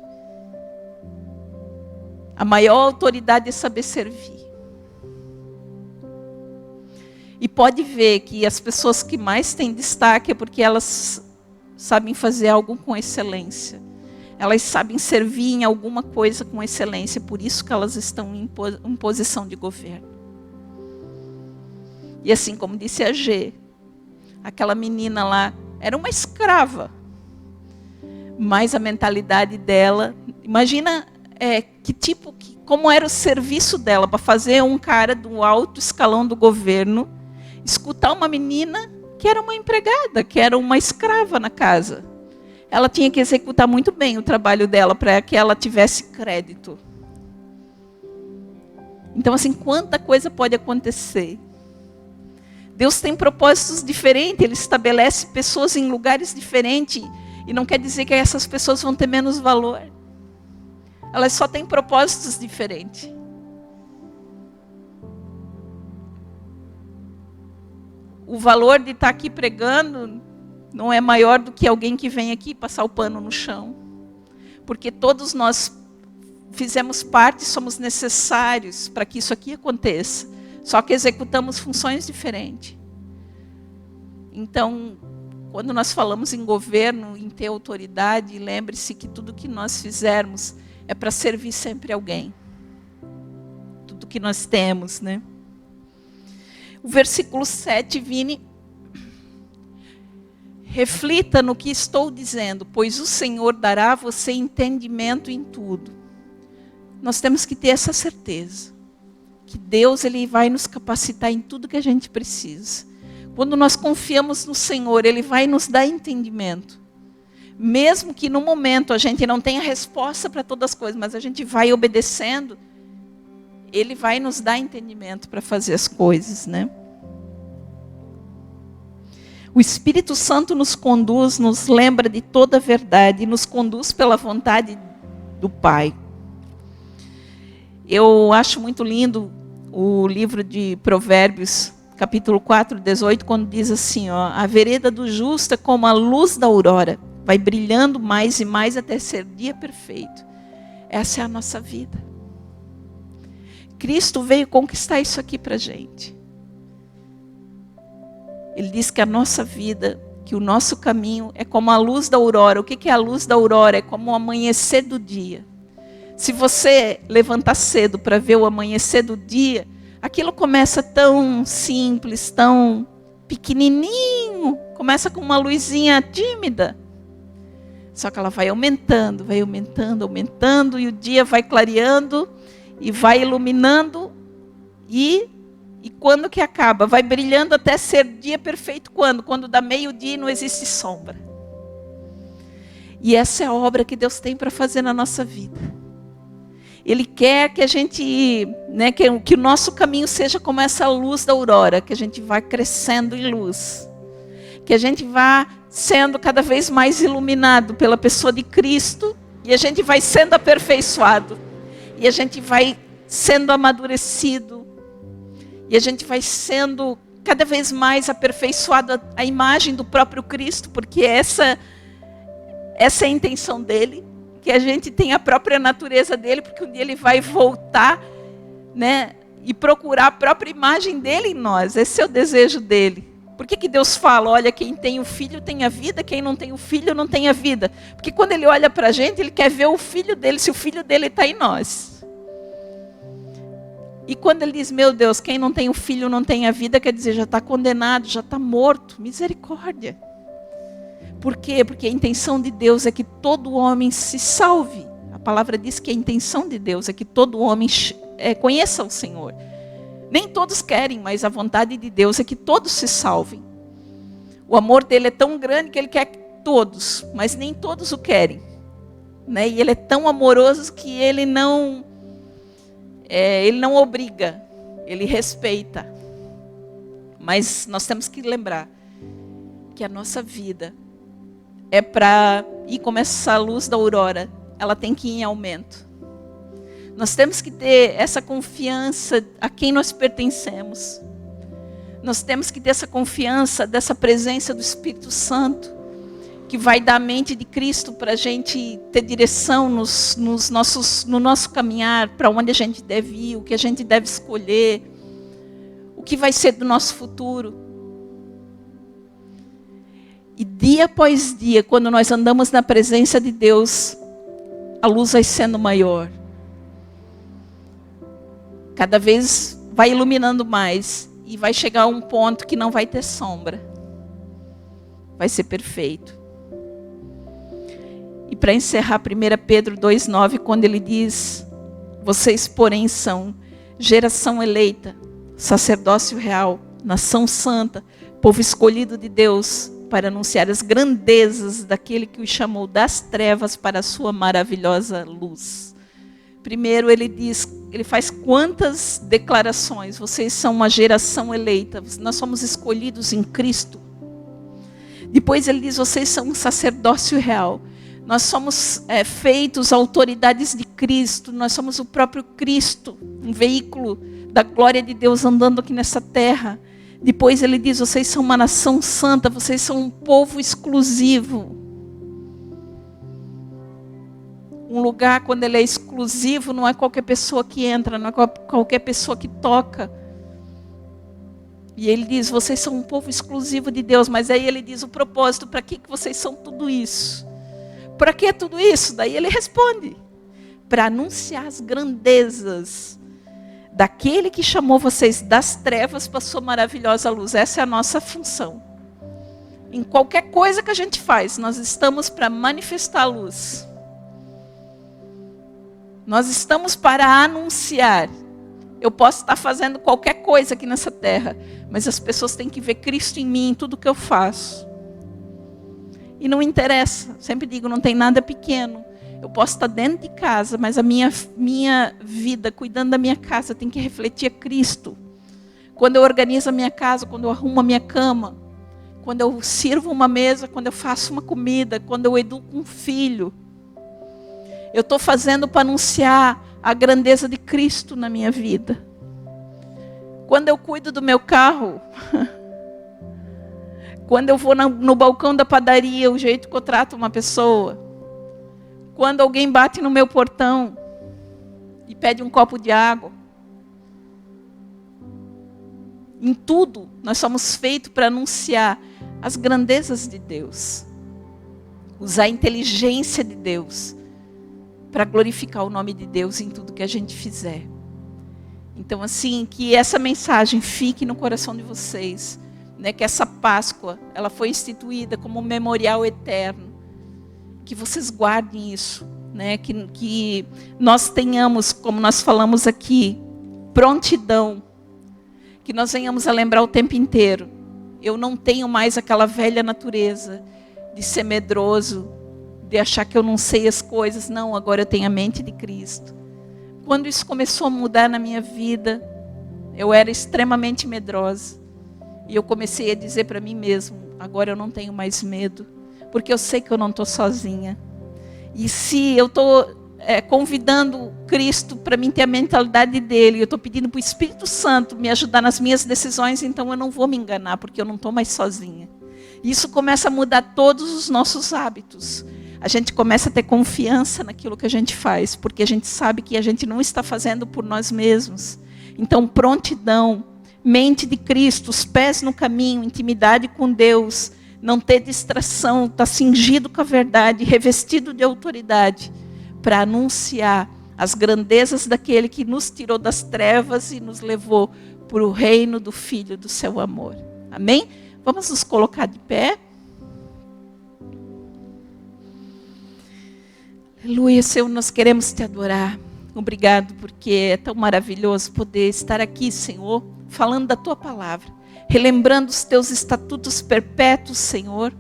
A maior autoridade é saber servir. E pode ver que as pessoas que mais têm destaque é porque elas sabem fazer algo com excelência. Elas sabem servir em alguma coisa com excelência. Por isso que elas estão em posição de governo. E assim como disse a Gê, aquela menina lá era uma escrava. Mas a mentalidade dela, imagina como era o serviço dela para fazer um cara do alto escalão do governo escutar uma menina que era uma empregada, que era uma escrava na casa. Ela tinha que executar muito bem o trabalho dela para que ela tivesse crédito. Então, assim, quanta coisa pode acontecer. Deus tem propósitos diferentes, Ele estabelece pessoas em lugares diferentes, e não quer dizer que essas pessoas vão ter menos valor. Elas só têm propósitos diferentes. O valor de estar aqui pregando não é maior do que alguém que vem aqui passar o pano no chão. Porque todos nós fizemos parte, somos necessários para que isso aqui aconteça. Só que executamos funções diferentes. Então, quando nós falamos em governo, em ter autoridade, lembre-se que tudo que nós fizermos é para servir sempre alguém. Tudo que nós temos, né? O versículo 7, Vini, reflita no que estou dizendo, pois o Senhor dará a você entendimento em tudo. Nós temos que ter essa certeza, que Deus Ele vai nos capacitar em tudo que a gente precisa. Quando nós confiamos no Senhor, Ele vai nos dar entendimento. mesmo que no momento a gente não tenha resposta para todas as coisas, mas a gente vai obedecendo, Ele vai nos dar entendimento para fazer as coisas, né? O Espírito Santo nos conduz, nos lembra de toda a verdade e nos conduz pela vontade do Pai. Eu acho muito lindo o livro de Provérbios, capítulo 4, 18, quando diz assim, ó, a vereda do justo é como a luz da aurora, vai brilhando mais e mais até ser dia perfeito. Essa é a nossa vida. Cristo veio conquistar isso aqui para a gente. Ele diz que a nossa vida, que o nosso caminho é como a luz da aurora. O que é a luz da aurora? É como o amanhecer do dia. Se você levantar cedo para ver o amanhecer do dia, aquilo começa tão simples, tão pequenininho, começa com uma luzinha tímida. Só que ela vai aumentando, aumentando, e o dia vai clareando e vai iluminando, e quando que acaba? Vai brilhando até ser dia perfeito. Quando? Quando dá meio-dia e não existe sombra. E essa é a obra que Deus tem para fazer na nossa vida. Ele quer que a gente, né, que o nosso caminho seja como essa luz da aurora, que a gente vá crescendo em luz, que a gente vá sendo cada vez mais iluminado pela pessoa de Cristo, e a gente vai sendo aperfeiçoado, e a gente vai sendo amadurecido, e a gente vai sendo cada vez mais aperfeiçoado à imagem do próprio Cristo, porque essa é a intenção dele, que a gente tenha a própria natureza dele, porque um dia ele vai voltar, né, e procurar a própria imagem dele em nós. Esse é o desejo dele. Por que Deus fala, olha, quem tem o filho tem a vida, quem não tem o filho não tem a vida? Porque quando ele olha para a gente, ele quer ver o filho dele, se o filho dele está em nós. E quando ele diz, meu Deus, quem não tem o filho não tem a vida, quer dizer, já está condenado, já está morto. Misericórdia. Por quê? Porque a intenção de Deus é que todo homem se salve. A palavra diz que a intenção de Deus é que todo homem conheça o Senhor. Nem todos querem, mas a vontade de Deus é que todos se salvem. O amor dele é tão grande que ele quer todos, mas nem todos o querem, né? E ele é tão amoroso que ele não obriga, ele respeita. Mas nós temos que lembrar que a nossa vida é para ir como essa luz da aurora, ela tem que ir em aumento. Nós temos que ter essa confiança a quem nós pertencemos. Nós temos que ter essa confiança dessa presença do Espírito Santo, que vai dar a mente de Cristo para a gente ter direção no nosso caminhar, para onde a gente deve ir, o que a gente deve escolher, o que vai ser do nosso futuro. E dia após dia, quando nós andamos na presença de Deus, a luz vai sendo maior. Cada vez vai iluminando mais. E vai chegar a um ponto que não vai ter sombra. Vai ser perfeito. E para encerrar, 1 Pedro 2,9, quando ele diz, vocês, porém, são geração eleita, sacerdócio real, nação santa, povo escolhido de Deus, para anunciar as grandezas daquele que os chamou das trevas para a sua maravilhosa luz. Primeiro ele faz quantas declarações? Vocês são uma geração eleita, nós somos escolhidos em Cristo. Depois ele diz, vocês são um sacerdócio real. Nós somos feitos autoridades de Cristo, nós somos o próprio Cristo, um veículo da glória de Deus andando aqui nessa terra. Depois ele diz, vocês são uma nação santa, vocês são um povo exclusivo. Um lugar, quando ele é exclusivo, não é qualquer pessoa que entra, não é qualquer pessoa que toca. E ele diz, vocês são um povo exclusivo de Deus. Mas aí ele diz o propósito, para que vocês são tudo isso? Para que tudo isso? Daí ele responde, para anunciar as grandezas daquele que chamou vocês das trevas para a sua maravilhosa luz. Essa é a nossa função. Em qualquer coisa que a gente faz, nós estamos para manifestar a luz. Nós estamos para anunciar. Eu posso estar fazendo qualquer coisa aqui nessa terra, mas as pessoas têm que ver Cristo em mim, em tudo que eu faço. E não interessa, sempre digo, não tem nada pequeno. Eu posso estar dentro de casa, mas a minha vida, cuidando da minha casa, tem que refletir a Cristo. Quando eu organizo a minha casa, quando eu arrumo a minha cama, quando eu sirvo uma mesa, quando eu faço uma comida, quando eu educo um filho, eu estou fazendo para anunciar a grandeza de Cristo na minha vida. Quando eu cuido do meu carro, quando eu vou no balcão da padaria, o jeito que eu trato uma pessoa, quando alguém bate no meu portão e pede um copo de água, em tudo nós somos feitos para anunciar as grandezas de Deus, usar a inteligência de Deus para glorificar o nome de Deus em tudo que a gente fizer. Então, assim, que essa mensagem fique no coração de vocês, né? Que essa Páscoa, ela foi instituída como um memorial eterno. Que vocês guardem isso, né? Que nós tenhamos, como nós falamos aqui, prontidão. Que nós venhamos a lembrar o tempo inteiro. Eu não tenho mais aquela velha natureza de ser medroso, de achar que eu não sei as coisas. Não, agora eu tenho a mente de Cristo. Quando isso começou a mudar na minha vida, eu era extremamente medrosa. E eu comecei a dizer para mim mesmo, agora eu não tenho mais medo, porque eu sei que eu não estou sozinha. E se eu estou convidando Cristo para mim ter a mentalidade dele, eu estou pedindo para o Espírito Santo me ajudar nas minhas decisões, então eu não vou me enganar, porque eu não estou mais sozinha. E isso começa a mudar todos os nossos hábitos. A gente começa a ter confiança naquilo que a gente faz, porque a gente sabe que a gente não está fazendo por nós mesmos. Então, prontidão, mente de Cristo, os pés no caminho, intimidade com Deus, não ter distração, estar cingido com a verdade, revestido de autoridade, para anunciar as grandezas daquele que nos tirou das trevas e nos levou para o reino do Filho do seu amor. Amém? Vamos nos colocar de pé. Aleluia, Senhor, nós queremos te adorar. Obrigado, porque é tão maravilhoso poder estar aqui, Senhor, falando da tua palavra, relembrando os teus estatutos perpétuos, Senhor.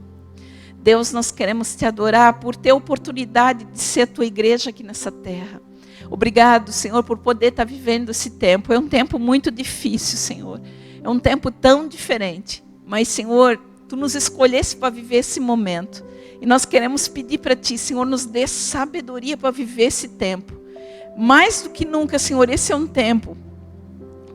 Deus, nós queremos te adorar por ter a oportunidade de ser a tua igreja aqui nessa terra. Obrigado, Senhor, por poder estar vivendo esse tempo. É um tempo muito difícil, Senhor. É um tempo tão diferente. Mas, Senhor, tu nos escolheste para viver esse momento. E nós queremos pedir para ti, Senhor, nos dê sabedoria para viver esse tempo. Mais do que nunca, Senhor, esse é um tempo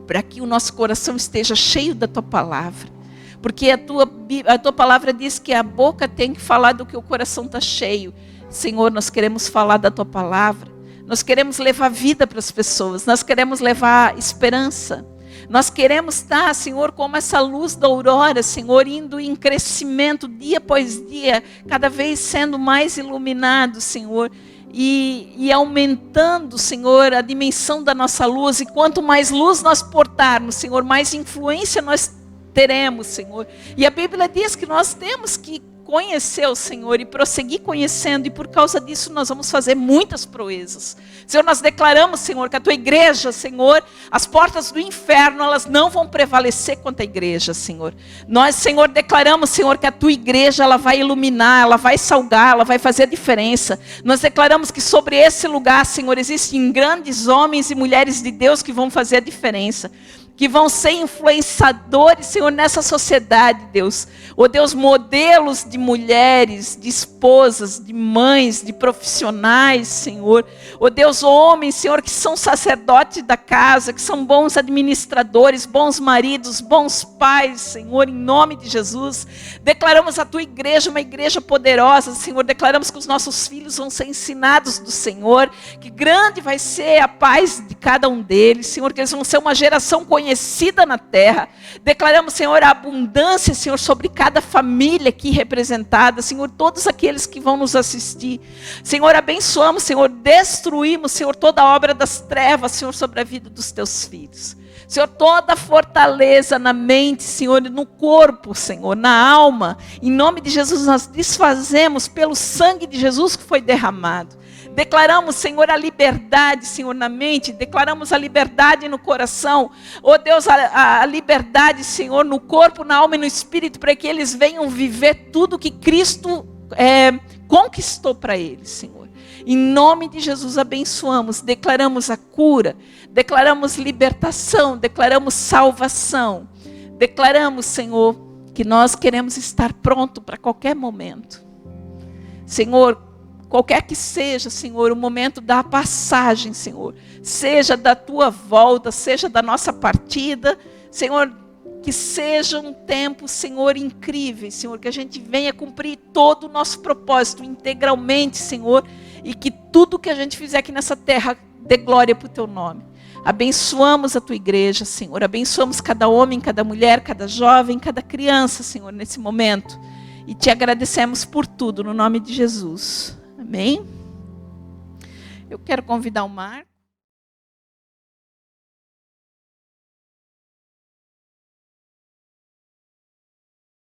para que o nosso coração esteja cheio da tua palavra. Porque a tua palavra diz que a boca tem que falar do que o coração está cheio. Senhor, nós queremos falar da tua palavra. Nós queremos levar vida para as pessoas. Nós queremos levar esperança. Nós queremos estar, Senhor, como essa luz da aurora, Senhor, indo em crescimento dia após dia, cada vez sendo mais iluminado, Senhor, e aumentando, Senhor, a dimensão da nossa luz. E quanto mais luz nós portarmos, Senhor, mais influência nós teremos, Senhor. E a Bíblia diz que nós temos que conhecer o Senhor e prosseguir conhecendo, e por causa disso nós vamos fazer muitas proezas. Senhor, nós declaramos, Senhor, que a tua igreja, Senhor, as portas do inferno, elas não vão prevalecer contra a igreja, Senhor. Nós, Senhor, declaramos, Senhor, que a tua igreja, ela vai iluminar, ela vai salgar, ela vai fazer a diferença. Nós declaramos que sobre esse lugar, Senhor, existem grandes homens e mulheres de Deus que vão fazer a diferença, que vão ser influenciadores, Senhor, nessa sociedade, Deus. Oh Deus, modelos de mulheres, de esposas, de mães, de profissionais, Senhor. Oh Deus, homens, Senhor, que são sacerdotes da casa, que são bons administradores, bons maridos, bons pais, Senhor, em nome de Jesus. Declaramos a tua igreja uma igreja poderosa, Senhor. Declaramos que os nossos filhos vão ser ensinados do Senhor, que grande vai ser a paz de cada um deles, Senhor, que eles vão ser uma geração conhecida na terra. Declaramos, Senhor, a abundância, Senhor, sobre cada família aqui representada, Senhor, todos aqueles que vão nos assistir. Senhor, abençoamos, Senhor, destruímos, Senhor, toda a obra das trevas, Senhor, sobre a vida dos teus filhos. Senhor, toda fortaleza na mente, Senhor, no corpo, Senhor, na alma, em nome de Jesus, nós desfazemos pelo sangue de Jesus que foi derramado. Declaramos, Senhor, a liberdade, Senhor, na mente. Declaramos a liberdade no coração. Oh Deus, a liberdade, Senhor, no corpo, na alma e no espírito, para que eles venham viver tudo que Cristo conquistou para eles, Senhor. Em nome de Jesus, abençoamos, declaramos a cura, declaramos libertação, declaramos salvação. Declaramos, Senhor, que nós queremos estar pronto para qualquer momento. Senhor, qualquer que seja, Senhor, o momento da passagem, Senhor, seja da tua volta, seja da nossa partida, Senhor, que seja um tempo, Senhor, incrível, Senhor, que a gente venha cumprir todo o nosso propósito integralmente, Senhor, e que tudo que a gente fizer aqui nessa terra dê glória para o teu nome. Abençoamos a tua igreja, Senhor, abençoamos cada homem, cada mulher, cada jovem, cada criança, Senhor, nesse momento, e te agradecemos por tudo, no nome de Jesus. Amém? Eu quero convidar o Marcos.